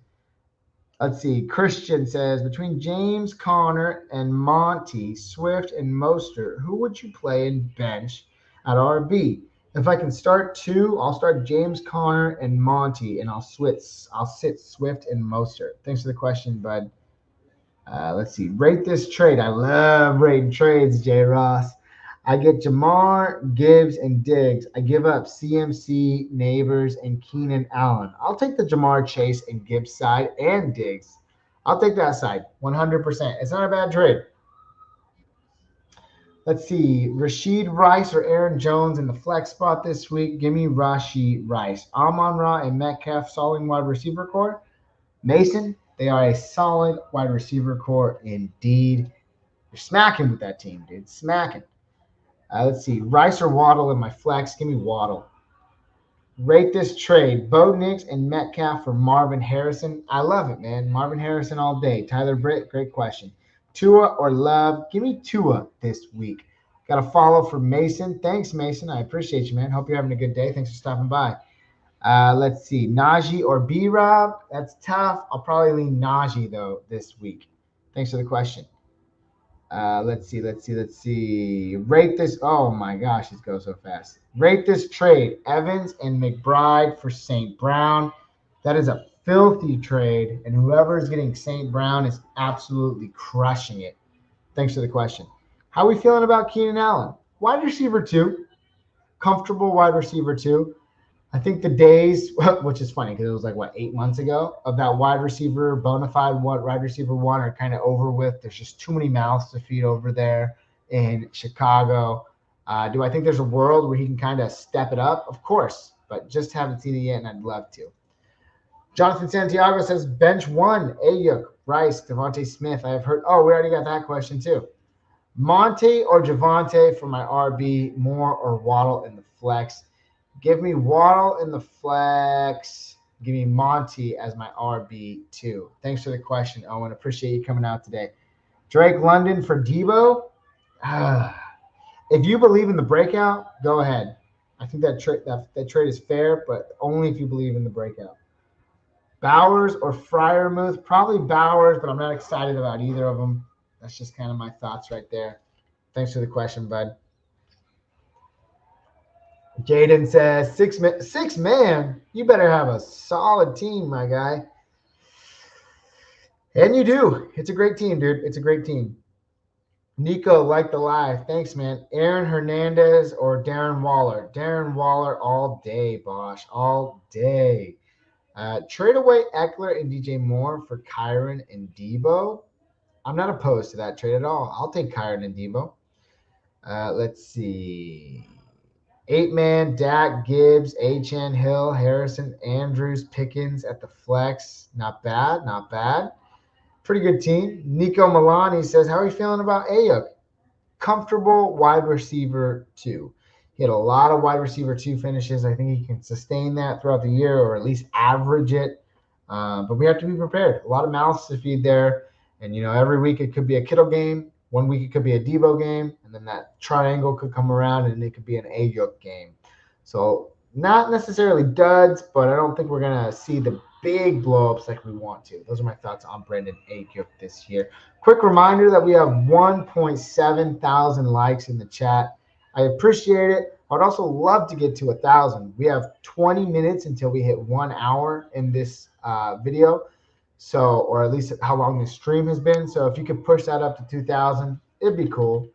Let's see. Christian says, between James Conner and Monty, Swift and Mostert, who would you play in bench at RB? If I can start 2, I'll start James Conner and Monty, and I'll sit Swift and Mostert. Thanks for the question, bud. Let's see. Rate this trade. I love rating trades, J. Ross. I get Jamar, Gibbs, and Diggs. I give up CMC, Neighbors, and Keenan Allen. I'll take the Jamar Chase and Gibbs side and Diggs. I'll take that side 100%. It's not a bad trade. Let's see. Rashid Rice or Aaron Jones in the flex spot this week. Give me Rashid Rice. Amon-Ra and Metcalf, solid wide receiver core. Mason, they are a solid wide receiver core indeed. You're smacking with that team, dude. Smacking. Let's see. Rice or Waddle in my flex. Give me Waddle. Rate this trade. Bo Nix and Metcalf for Marvin Harrison. I love it, man. Marvin Harrison all day. Tyler Britt, great question. Tua or Love? Give me Tua this week. Got a follow for Mason. Thanks, Mason. I appreciate you, man. Hope you're having a good day. Thanks for stopping by. Let's see. Najee or B-Rob? That's tough. I'll probably lean Najee, though, this week. Thanks for the question. Let's see. Rate this. Oh, my gosh. It goes so fast. Rate this trade. Evans and McBride for St. Brown. That is a filthy trade, and whoever is getting St. Brown is absolutely crushing it. Thanks for the question. How are we feeling about Keenan Allen? Wide receiver 2. Comfortable wide receiver 2. I think the days, which is funny because it was like, 8 months ago, of that wide receiver, bona fide wide receiver 1 are kind of over with. There's just too many mouths to feed over there in Chicago. Do I think there's a world where he can kind of step it up? Of course, but just haven't seen it yet, and I'd love to. Jonathan Santiago says, bench 1, Ayuk, Rice, Devontae Smith. I have heard, we already got that question too. Monty or Javante for my RB, Moore or Waddle in the flex. Give me Waddle in the flex. Give me Monty as my RB2. Thanks for the question, Owen. Appreciate you coming out today. Drake London for Debo. If you believe in the breakout, go ahead. I think that trade is fair, but only if you believe in the breakout. Bowers or Fryermuth? Probably Bowers, but I'm not excited about either of them. That's just kind of my thoughts right there. Thanks for the question, bud. Jaden says, six man. You better have a solid team, my guy. And you do. It's a great team, dude. It's a great team. Nico, like the live. Thanks, man. Aaron Hernandez or Darren Waller? Darren Waller all day, Bosch. All day. Trade away Eckler and DJ Moore for Kyron and Debo. I'm not opposed to that trade at all. I'll take Kyron and Debo. Let's see. 8-man, Dak, Gibbs, Achane, Hill, Harrison, Andrews, Pickens at the flex. Not bad, not bad. Pretty good team. Nico Milani says, how are you feeling about Ayuk? Comfortable wide receiver 2. He had a lot of wide receiver 2 finishes. I think he can sustain that throughout the year or at least average it. But we have to be prepared. A lot of mouths to feed there. And, every week it could be a Kittle game. One week it could be a Debo game. And then that triangle could come around and it could be an Ayuk game. So not necessarily duds, but I don't think we're going to see the big blow-ups like we want to. Those are my thoughts on Brandon Ayuk this year. Quick reminder that we have 1.7 thousand likes in the chat. I appreciate it. I would also love to get to 1,000. We have 20 minutes until we hit 1 hour in this video. So, or at least how long the stream has been. So if you could push that up to 2,000, it'd be cool.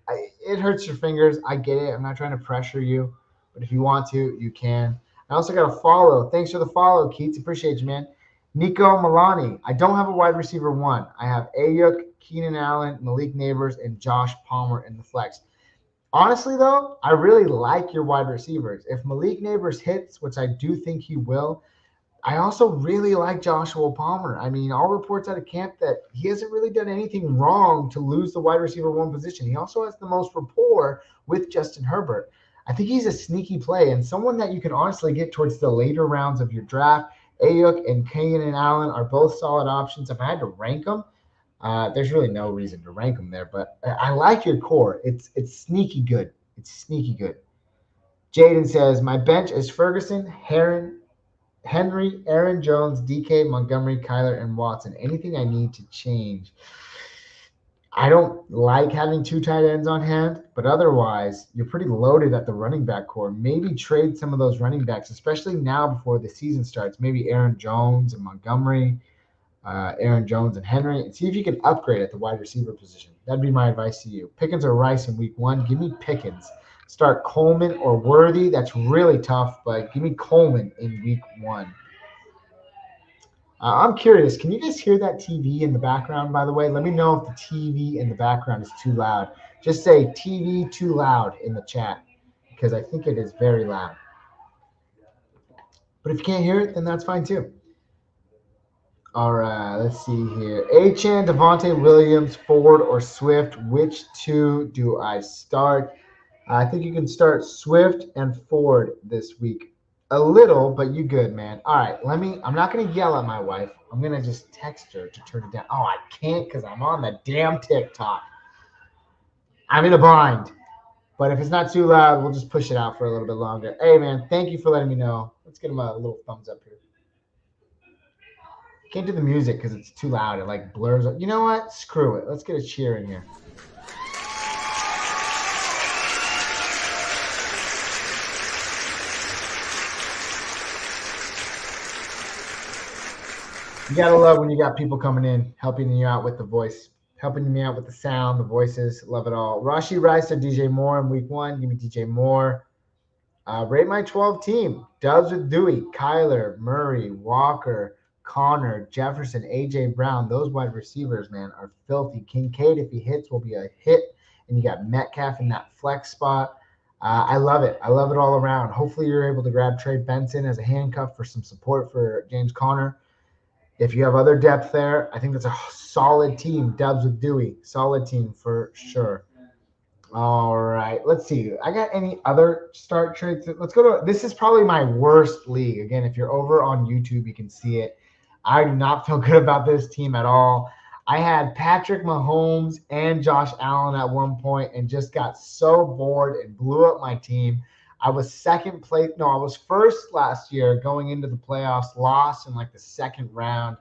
It hurts your fingers. I get it. I'm not trying to pressure you. But if you want to, you can. I also got a follow. Thanks for the follow, Keats. Appreciate you, man. Nico Milani. I don't have a wide receiver 1. I have Ayuk, Keenan Allen, Malik Neighbors, and Josh Palmer in the flex. Honestly, though, I really like your wide receivers. If Malik Neighbors hits, which I do think he will, I also really like Joshua Palmer. I mean, all reports out of camp that he hasn't really done anything wrong to lose the wide receiver 1 position. He also has the most rapport with Justin Herbert. I think he's a sneaky play and someone that you can honestly get towards the later rounds of your draft. Ayuk and Keenan Allen are both solid options. If I had to rank them, there's really no reason to rank them there, but I like your core. It's sneaky good. It's sneaky good. Jaden says, my bench is Ferguson, Henry, Aaron Jones, DK, Montgomery, Kyler, and Watson. Anything I need to change? I don't like having 2 tight ends on hand, but otherwise, you're pretty loaded at the running back core. Maybe trade some of those running backs, especially now before the season starts. Maybe Aaron Jones and Montgomery, Aaron Jones and Henry, and see if you can upgrade at the wide receiver position. That'd be my advice to you. Pickens or Rice in week 1. Give me Pickens. Start Coleman or Worthy. That's really tough, but give me Coleman in week 1. I'm curious. Can you guys hear that TV in the background, by the way? Let me know if the TV in the background is too loud. Just say TV too loud in the chat because I think it is very loud. But if you can't hear it, then that's fine too. All right, let's see here. Achane, Devontae Williams, Ford, or Swift. Which 2 do I start? I think you can start Swift and Ford this week. A little, but you good, man. All right, I'm not going to yell at my wife. I'm going to just text her to turn it down. Oh, I can't because I'm on the damn TikTok. I'm in a bind. But if it's not too loud, we'll just push it out for a little bit longer. Hey, man, thank you for letting me know. Let's get him a little thumbs up here. Can't do the music because it's too loud. It like blurs up. You know what? Screw it. Let's get a cheer in here. You gotta love when you got people coming in, helping you out with the voice, helping me out with the sound, the voices. Love it all. Rashee Rice or DJ Moore in week 1. Give me DJ Moore. Rate my 12 team. Dubs with Dewey, Kyler, Murray, Walker, Connor, Jefferson, A.J. Brown. Those wide receivers, man, are filthy. Kincaid, if he hits, will be a hit. And you got Metcalf in that flex spot. I love it. I love it all around. Hopefully you're able to grab Trey Benson as a handcuff for some support for James Conner. If you have other depth there, I think that's a solid team. Dubs with Dewey. Solid team for sure. All right. Let's see. I got any other start trades? Let's go to this is probably my worst league. Again, if you're over on YouTube, you can see it. I do not feel good about this team at all. I had Patrick Mahomes and Josh Allen at one point and just got so bored and blew up my team. I was second place. No, I was first last year going into the playoffs, lost in like the second round,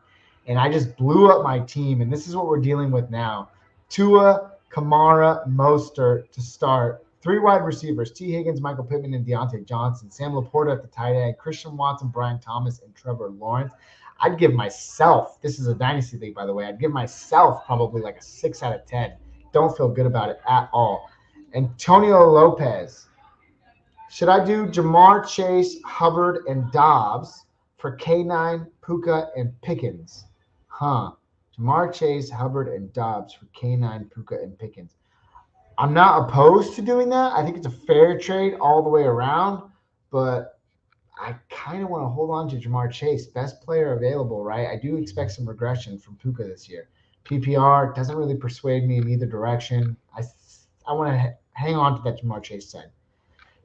and I just blew up my team. And this is what we're dealing with now. Tua, Kamara, Mostert to start. Three wide receivers, T. Higgins, Michael Pittman, and Deontay Johnson. Sam Laporta at the tight end, Christian Watson, Brian Thomas, and Trevor Lawrence. I'd give myself, this is a dynasty league, by the way, I'd give myself probably like a 6 out of 10. Don't feel good about it at all. Antonio Lopez. Should I do Jamar Chase, Hubbard, and Dobbs for K9, Puka, and Pickens? Jamar Chase, Hubbard, and Dobbs for K9, Puka, and Pickens. I'm not opposed to doing that. I think it's a fair trade all the way around, but I kind of want to hold on to Jamar Chase, best player available, right? I do expect some regression from Puka this year. PPR doesn't really persuade me in either direction. I want to hang on to that Jamar Chase side.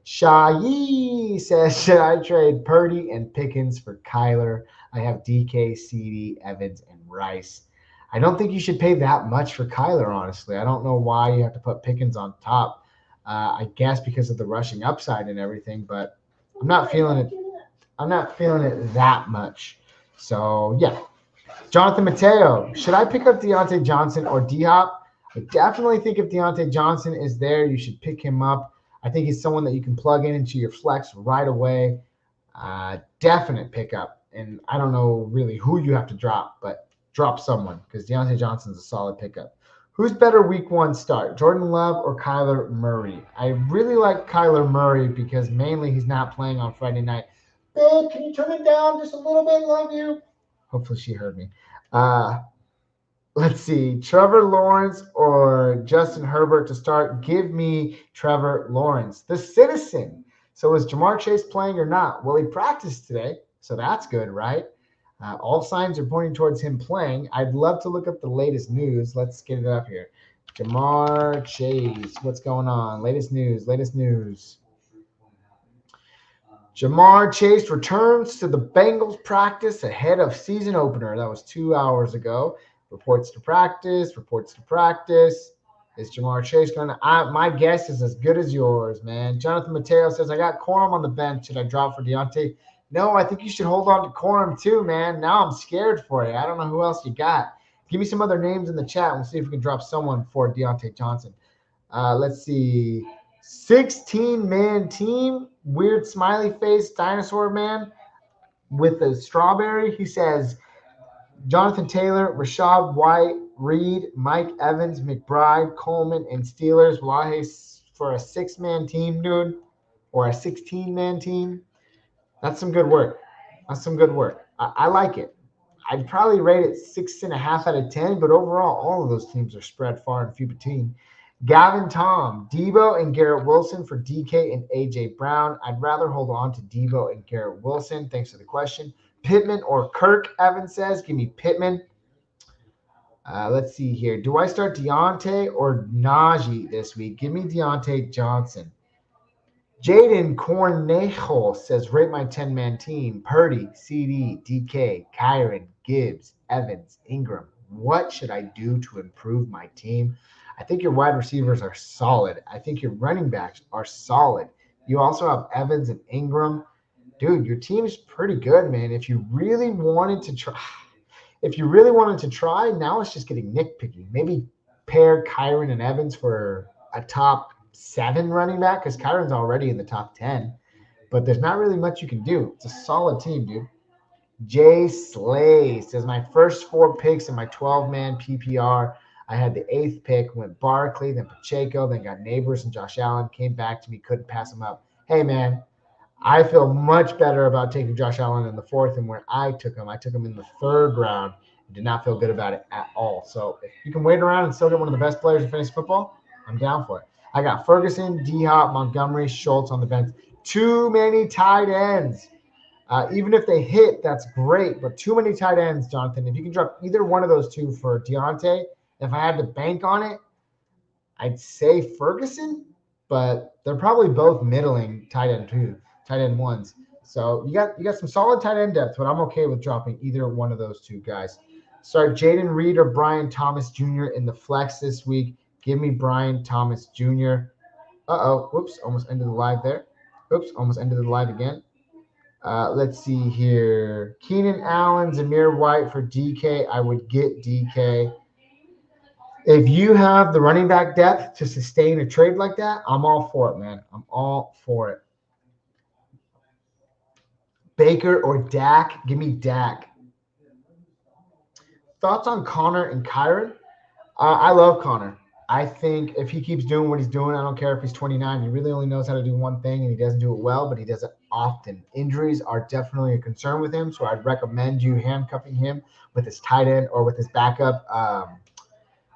Shayi says, should I trade Purdy and Pickens for Kyler? I have DK, CD, Evans, and Rice. I don't think you should pay that much for Kyler, honestly. I don't know why you have to put Pickens on top. I guess because of the rushing upside and everything, but I'm not feeling it. I'm not feeling it that much. So, yeah. Jonathan Mateo, should I pick up Deontay Johnson or D-Hop? I definitely think if Deontay Johnson is there, you should pick him up. I think he's someone that you can plug into your flex right away. Definite pickup. And I don't know really who you have to drop, but drop someone because Deontay Johnson's a solid pickup. Who's better week one start, Jordan Love or Kyler Murray? I really like Kyler Murray because mainly he's not playing on Friday night. Babe, can you turn it down just a little bit? Love you. Hopefully she heard me. Let's see. Trevor Lawrence or Justin Herbert to start. Give me Trevor Lawrence, the citizen. So is Jamar Chase playing or not? Well, he practiced today, so that's good, right? All signs are pointing towards him playing. I'd love to look up the latest news. Let's get it up here. Jamar Chase, what's going on? Latest news. Jamar Chase returns to the Bengals practice ahead of season opener. That was 2 hours ago. Reports to practice. Is Jamar Chase going to? My guess is as good as yours, man. Jonathan Mateo says, I got Corum on the bench. Should I drop for Deontay? No, I think you should hold on to Corum too, man. Now I'm scared for you. I don't know who else you got. Give me some other names in the chat. We'll see if we can drop someone for Deontay Johnson. Let's see. 16-man team. Weird smiley face dinosaur man with a strawberry. He says, Jonathan Taylor, Rashad White, Reed, Mike Evans, McBride, Coleman, and Steelers. Why for a 6-man team, dude? Or a 16-man team? That's some good work. I like it. I'd probably rate it 6.5 out of 10, but overall, all of those teams are spread far and few between. Gavin Tom, Debo and Garrett Wilson for DK and AJ Brown. I'd rather hold on to Debo and Garrett Wilson. Thanks for the question. Pittman or Kirk, Evan says. Give me Pittman. Let's see here. Do I start Deontay or Najee this week? Give me Deontay Johnson. Jaden Cornejo says, rate my 10-man team. Purdy, CD, DK, Kyron, Gibbs, Evans, Ingram. What should I do to improve my team? I think your wide receivers are solid. I think your running backs are solid. You also have Evans and Ingram. Dude, your team's pretty good, man. If you really wanted to try, now it's just getting nitpicky. Maybe pair Kyron and Evans for a top 7 running back because Kyron's already in the top 10. But there's not really much you can do. It's a solid team, dude. Jay Slay says, my first 4 picks in my 12-man PPR. I had the 8th pick, went Barkley, then Pacheco, then got Neighbors and Josh Allen. Came back to me, couldn't pass him up. Hey, man, I feel much better about taking Josh Allen in the 4th than where I took him. I took him in the 3rd round and did not feel good about it at all. So if you can wait around and still get one of the best players in fantasy football, I'm down for it. I got Ferguson, D-Hop, Montgomery, Schultz on the bench. Too many tight ends. Even if they hit, that's great. But too many tight ends, Jonathan. If you can drop either one of those two for Deontay, if I had to bank on it, I'd say Ferguson, but they're probably both middling tight end ones. So you got some solid tight end depth, but I'm okay with dropping either one of those two guys. Start Jaden Reed or Brian Thomas Jr. in the flex this week. Give me Brian Thomas Jr. Whoops, almost ended the live there. Oops, almost ended the live again. Let's see here. Keenan Allen, Zamir White for DK. I would get DK. If you have the running back depth to sustain a trade like that, I'm all for it, man. I'm all for it. Baker or Dak? Give me Dak. Thoughts on Connor and Kyron? I love Connor. I think if he keeps doing what he's doing, I don't care if he's 29. He really only knows how to do one thing, and he doesn't do it well, but he does it often. Injuries are definitely a concern with him, so I'd recommend you handcuffing him with his tight end or with his backup,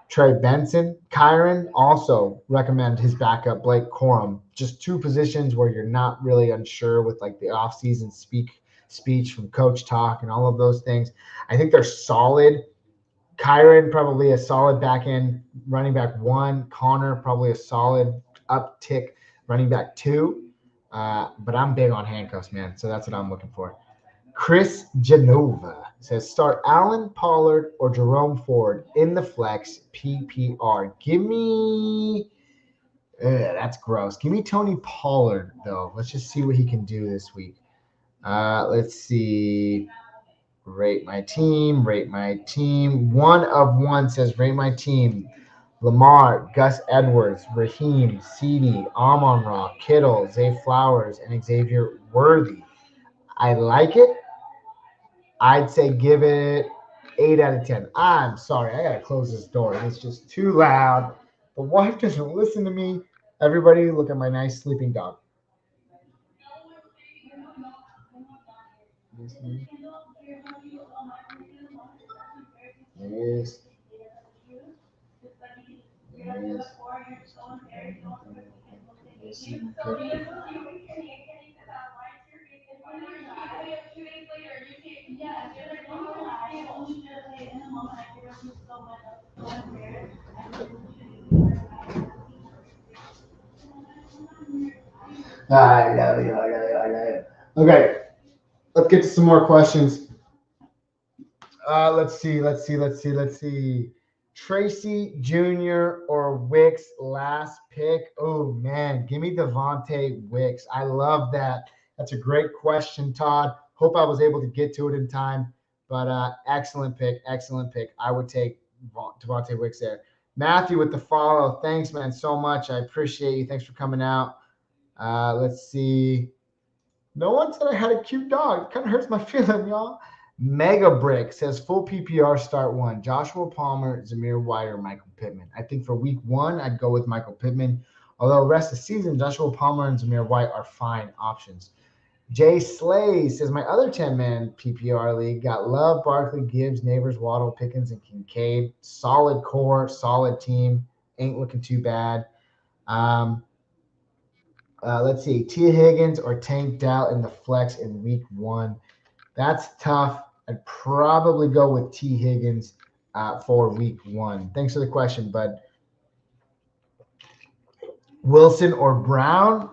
Trey Benson. Kyron, also recommend his backup, Blake Corum. Just two positions where you're not really unsure with like the offseason speech from coach talk and all of those things. I think they're solid. Kyron, probably a solid back end running back 1. Connor, probably a solid uptick running back 2. But I'm big on handcuffs, man. So that's what I'm looking for. Chris Genova says, start Allen Pollard or Jerome Ford in the flex PPR. Give me, that's gross. Give me Tony Pollard, though. Let's just see what he can do this week. Let's see. Rate my team. One of one says rate my team. Lamar, Gus Edwards, Raheem, CD, Amon-Ra, Kittle, Zay Flowers, and Xavier Worthy. I like it. I'd say give it 8 out of 10. I'm sorry. I got to close this door. It's just too loud. The wife doesn't listen to me. Everybody look at my nice sleeping dog. Yes. Okay, let's get to some more questions. Let's see. Tracy Jr. or Wicks last pick? Oh, man. Give me Devontae Wicks. I love that. That's a great question, Todd. Hope I was able to get to it in time. But excellent pick. I would take Devontae Wicks there. Matthew with the follow. Thanks, man, so much. I appreciate you. Thanks for coming out. Let's see. No one said I had a cute dog. It kind of hurts my feeling, y'all. Mega Brick says full PPR start 1. Joshua Palmer, Zamir White, or Michael Pittman. I think for week 1, I'd go with Michael Pittman. Although rest of the season, Joshua Palmer and Zamir White are fine options. Jay Slay says my other 10-man PPR league got Love, Barkley, Gibbs, Neighbors, Waddle, Pickens, and Kincaid. Solid core, solid team. Ain't looking too bad. Let's see. T. Higgins or Tank Dell in the flex in week 1. That's tough. I'd probably go with T. Higgins for week 1. Thanks for the question, bud. Wilson or Brown?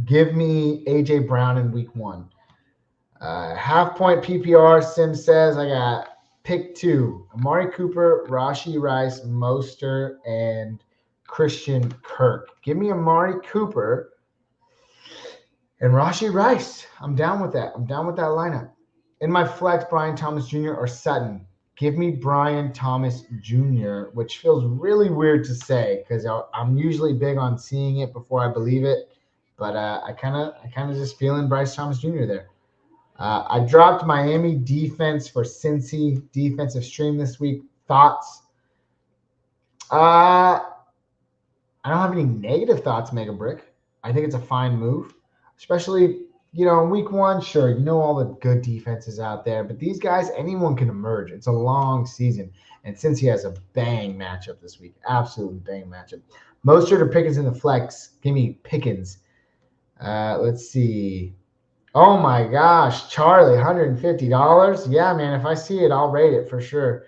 Give me A.J. Brown in week 1. Half-point PPR, Sim says I got pick 2. Amari Cooper, Rashee Rice, Mostert, and Christian Kirk. Give me Amari Cooper and Rashee Rice. I'm down with that. I'm down with that lineup. In my flex, Brian Thomas Jr. or Sutton. Give me Brian Thomas Jr., which feels really weird to say because I'm usually big on seeing it before I believe it. But I kind of just feeling Bryce Thomas Jr. there. I dropped Miami defense for Cincy defensive stream this week. Thoughts? I don't have any negative thoughts, Mega Brick. I think it's a fine move, especially, in week 1, sure, all the good defenses out there, but these guys, anyone can emerge. It's a long season, and since he has a bang matchup this week, absolutely bang matchup. Mostert or Pickens in the flex? Give me Pickens. Let's see. Oh my gosh, Charlie, $150. Yeah, man, if I see it, I'll rate it for sure.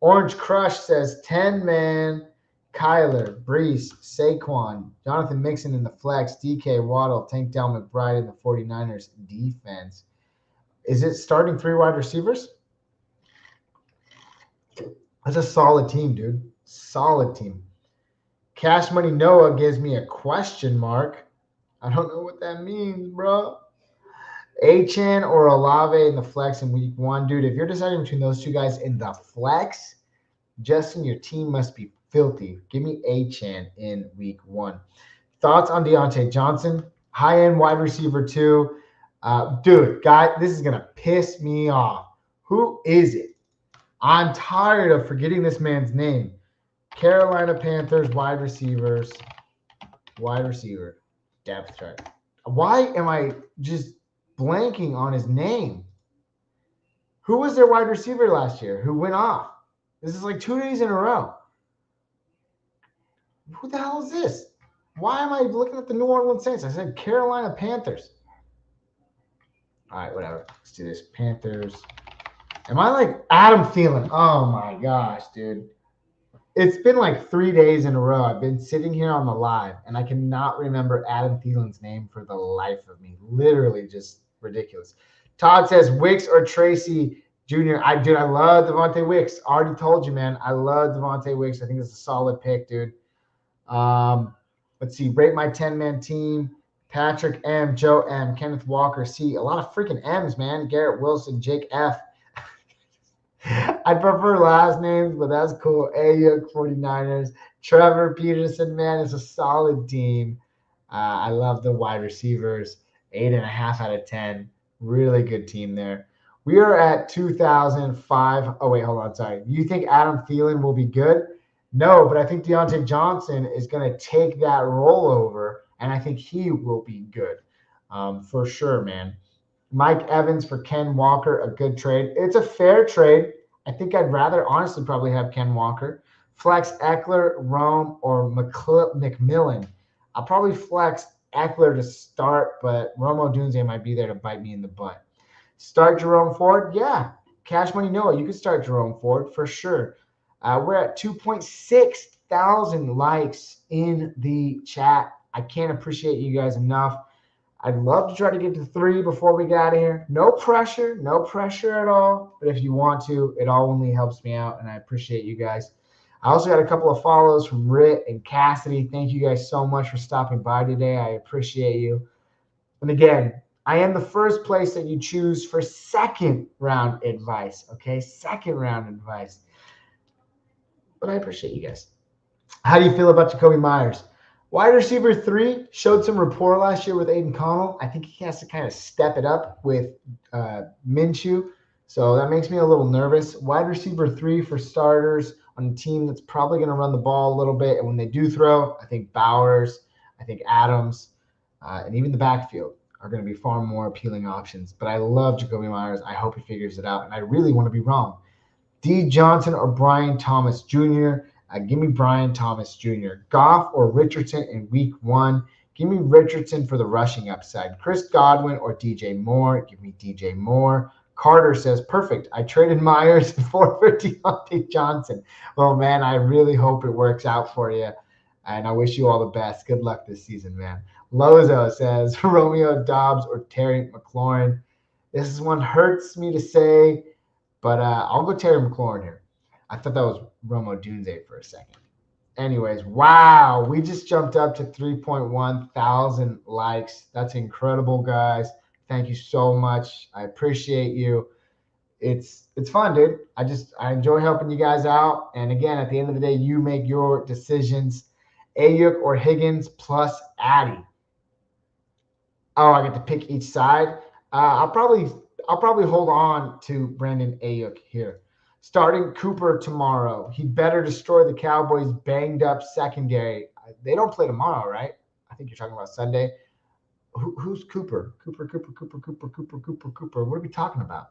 Orange Crush says 10-man Kyler, Brees, Saquon, Jonathan Mixon in the flex, DK, Waddle, Tank Dell, McBride in the 49ers defense. Is it starting 3 wide receivers? That's a solid team, dude. Solid team. Cash Money Noah gives me a question mark. I don't know what that means, bro. Achane or Olave in the flex in week 1. Dude, if you're deciding between those two guys in the flex, Justin, your team must be filthy. Give me Achane in week 1. Thoughts on Deontay Johnson? High-end wide receiver 2. Dude, guy, this is going to piss me off. Who is it? I'm tired of forgetting this man's name. Carolina Panthers wide receiver, depth chart. Why am I just blanking on his name? Who was their wide receiver last year who went off? This is like 2 days in a row. Who the hell is this? Why am I looking at the New Orleans Saints? I said Carolina Panthers. All right, whatever. Let's do this. Panthers. Am I like Adam Thielen? Oh, my gosh, dude. It's been like 3 days in a row. I've been sitting here on the live, and I cannot remember Adam Thielen's name for the life of me. Literally just ridiculous. Todd says, Wicks or Tracy Jr. I love Devontae Wicks. Already told you, man. I love Devontae Wicks. I think it's a solid pick, dude. Let's see. Rate my 10-man team. Patrick M, Joe M, Kenneth Walker C. A lot of freaking M's, man. Garrett Wilson, Jake F. I prefer last names, but that's cool. Ayuk, 49ers. Trevor Peterson, man, is a solid team. I love the wide receivers. 8.5 out of 10. Really good team there. We are at 2005. Oh, wait, hold on. Sorry. You think Adam Thielen will be good? No, but I think Deontay Johnson is going to take that rollover, and I think he will be good for sure, man. Mike Evans for Ken Walker, a good trade. It's a fair trade. I think I'd rather honestly probably have Ken Walker. Flex Eckler, Rome, or McMillan. I'll probably flex Eckler to start, but Rome Odunze might be there to bite me in the butt. Start Jerome Ford? Yeah. Cash Money Noah, you can start Jerome Ford for sure. We're at 2.6 thousand likes in the chat. I can't appreciate you guys enough. I'd love to try to get to 3 before we get out of here. No pressure at all. But if you want to, it all only helps me out, and I appreciate you guys. I also got a couple of follows from Rit and Cassidy. Thank you guys so much for stopping by today. I appreciate you. And again, I am the first place that you choose for second round advice, okay? Second round advice. But I appreciate you guys. How do you feel about Jacoby Myers? Wide receiver 3 showed some rapport last year with Aiden Connell. I think he has to kind of step it up with Minshew. So that makes me a little nervous. Wide receiver 3 for starters on a team that's probably going to run the ball a little bit. And when they do throw, I think Bowers, I think Adams, and even the backfield are going to be far more appealing options. But I love Jacoby Myers. I hope he figures it out. And I really want to be wrong. D. Johnson or Brian Thomas Jr., give me Brian Thomas Jr. Goff or Richardson in week 1. Give me Richardson for the rushing upside. Chris Godwin or DJ Moore. Give me DJ Moore. Carter says, perfect. I traded Myers for Deontay Johnson. Well, man, I really hope it works out for you. And I wish you all the best. Good luck this season, man. Lozo says, Romeo Dobbs or Terry McLaurin. This one hurts me to say, but I'll go Terry McLaurin here. I thought that was Rome Odunze for a second. Anyways, wow. We just jumped up to 3.1 thousand likes. That's incredible, guys. Thank you so much. I appreciate you. It's fun, dude. I enjoy helping you guys out. And again, at the end of the day, you make your decisions. Ayuk or Higgins plus Addy. Oh, I get to pick each side. I'll probably hold on to Brandon Ayuk here. Starting Cooper tomorrow. He better destroy the Cowboys' banged-up secondary. They don't play tomorrow, right? I think you're talking about Sunday. Who's Cooper? Cooper. What are we talking about?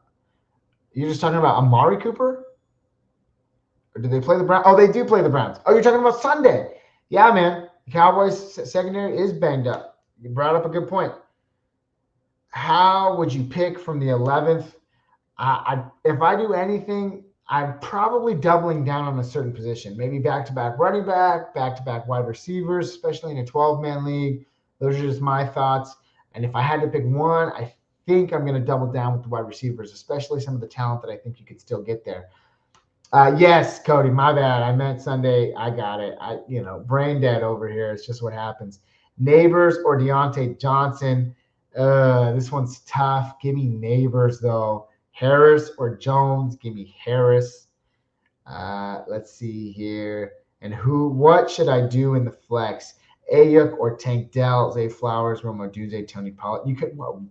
You're just talking about Amari Cooper? Or do they play the Browns? Oh, they do play the Browns. Oh, you're talking about Sunday. Yeah, man. The Cowboys' secondary is banged up. You brought up a good point. How would you pick from the 11th? If I do anything, I'm probably doubling down on a certain position, maybe back-to-back running back, back-to-back wide receivers, especially in a 12-man league. Those are just my thoughts. And if I had to pick one, I think I'm going to double down with the wide receivers, especially some of the talent that I think you could still get there. Yes, Cody, my bad. I meant Sunday. I got it. Brain dead over here. It's just what happens. Neighbors or Deontay Johnson. This one's tough. Give me Neighbors, though. Harris or Jones? Give me Harris. Let's see here. And what should I do in the flex? Ayuk or Tank Dell, Zay Flowers, Rome Odunze, Tony Pollard.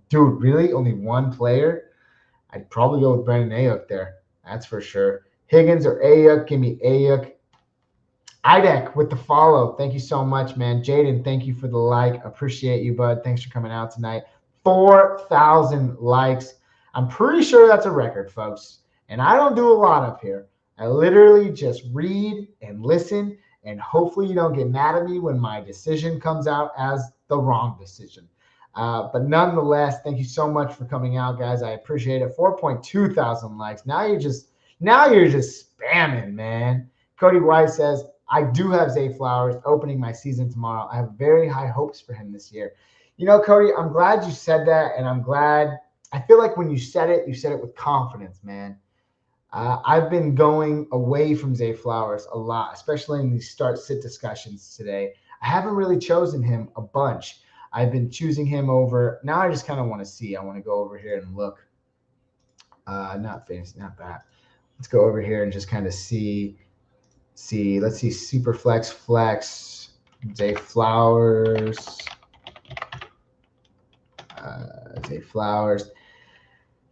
Dude, really? Only one player? I'd probably go with Brandon Ayuk there. That's for sure. Higgins or Ayuk? Give me Ayuk. Idek with the follow. Thank you so much, man. Jaden, thank you for the like. Appreciate you, bud. Thanks for coming out tonight. 4,000 likes. I'm pretty sure that's a record, folks. And I don't do a lot up here. I literally just read and listen, and hopefully you don't get mad at me when my decision comes out as the wrong decision. But nonetheless, thank you so much for coming out, guys. I appreciate it. 4.2 thousand likes. Now you're just spamming, man. Cody White says, I do have Zay Flowers opening my season tomorrow. I have very high hopes for him this year. Cody, I'm glad you said that, and I feel like when you said it with confidence, man. I've been going away from Zay Flowers a lot, especially in these start-sit discussions today. I haven't really chosen him a bunch. I've been choosing him over. Now I just kind of want to see. I want to go over here and look. Not fantasy, not that. Let's go over here and just kind of see. Let's see. Super flex. Zay Flowers. Zay Flowers.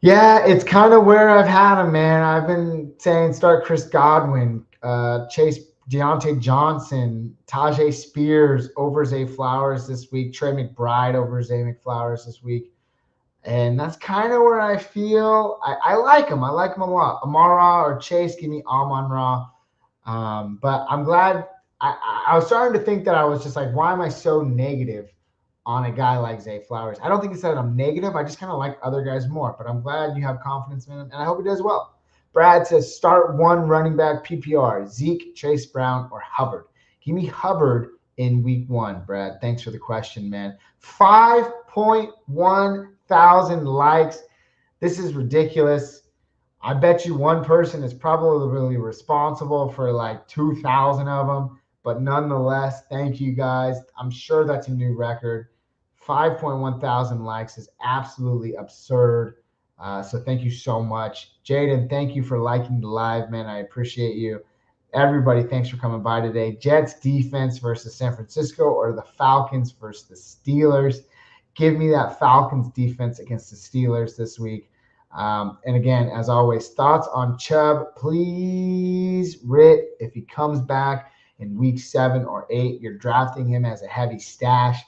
Yeah, it's kind of where I've had him, man. I've been saying start Chris Godwin, Chase Deontay Johnson, Tajay Spears over Zay Flowers this week, Trey McBride over Zay McFlowers this week. And that's kind of where I feel I like him. I like him a lot. Amara or Chase, give me Amon-Ra. But I'm glad I was starting to think that I was just like, why am I so negative on a guy like Zay Flowers? I don't think it's that I'm negative. I just kind of like other guys more. But I'm glad you have confidence in him, and I hope he does well. Brad says start one running back PPR, Zeke, Chase Brown, or Hubbard. Give me Hubbard in week 1, Brad. Thanks for the question, man. 5.1 thousand likes. This is ridiculous. I bet you one person is probably really responsible for like 2,000 of them. But nonetheless, thank you guys. I'm sure that's a new record. 5.1 thousand likes is absolutely absurd. So thank you so much. Jaden, thank you for liking the live, man. I appreciate you. Everybody, thanks for coming by today. Jets defense versus San Francisco or the Falcons versus the Steelers. Give me that Falcons defense against the Steelers this week. And again, as always, thoughts on Chubb, please, Rit, if he comes back in week 7 or 8, you're drafting him as a heavy stash.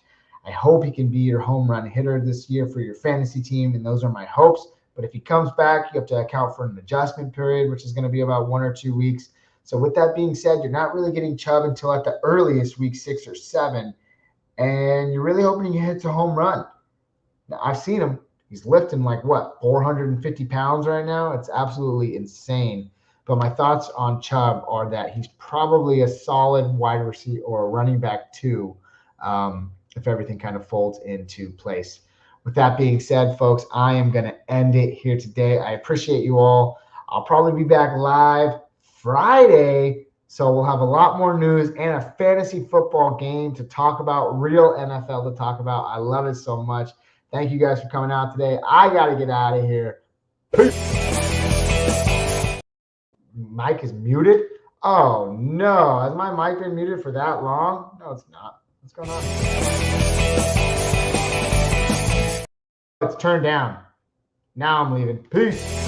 I hope he can be your home run hitter this year for your fantasy team, and those are my hopes. But if he comes back, you have to account for an adjustment period, which is going to be about 1 or 2 weeks. So with that being said, you're not really getting Chubb until at the earliest week 6 or 7, and you're really hoping he hits a home run. Now, I've seen him. He's lifting like, 450 pounds right now? It's absolutely insane. But my thoughts on Chubb are that he's probably a solid wide receiver or running back 2 if everything kind of folds into place. With that being said, folks, I am going to end it here today. I appreciate you all. I'll probably be back live Friday, so we'll have a lot more news and a fantasy football game to talk about, real NFL to talk about. I love it so much. Thank you guys for coming out today. I got to get out of here. Peace. Mic is muted? Oh, no. Has my mic been muted for that long? No, it's not. What's going on? It's turned down. Now I'm leaving. Peace.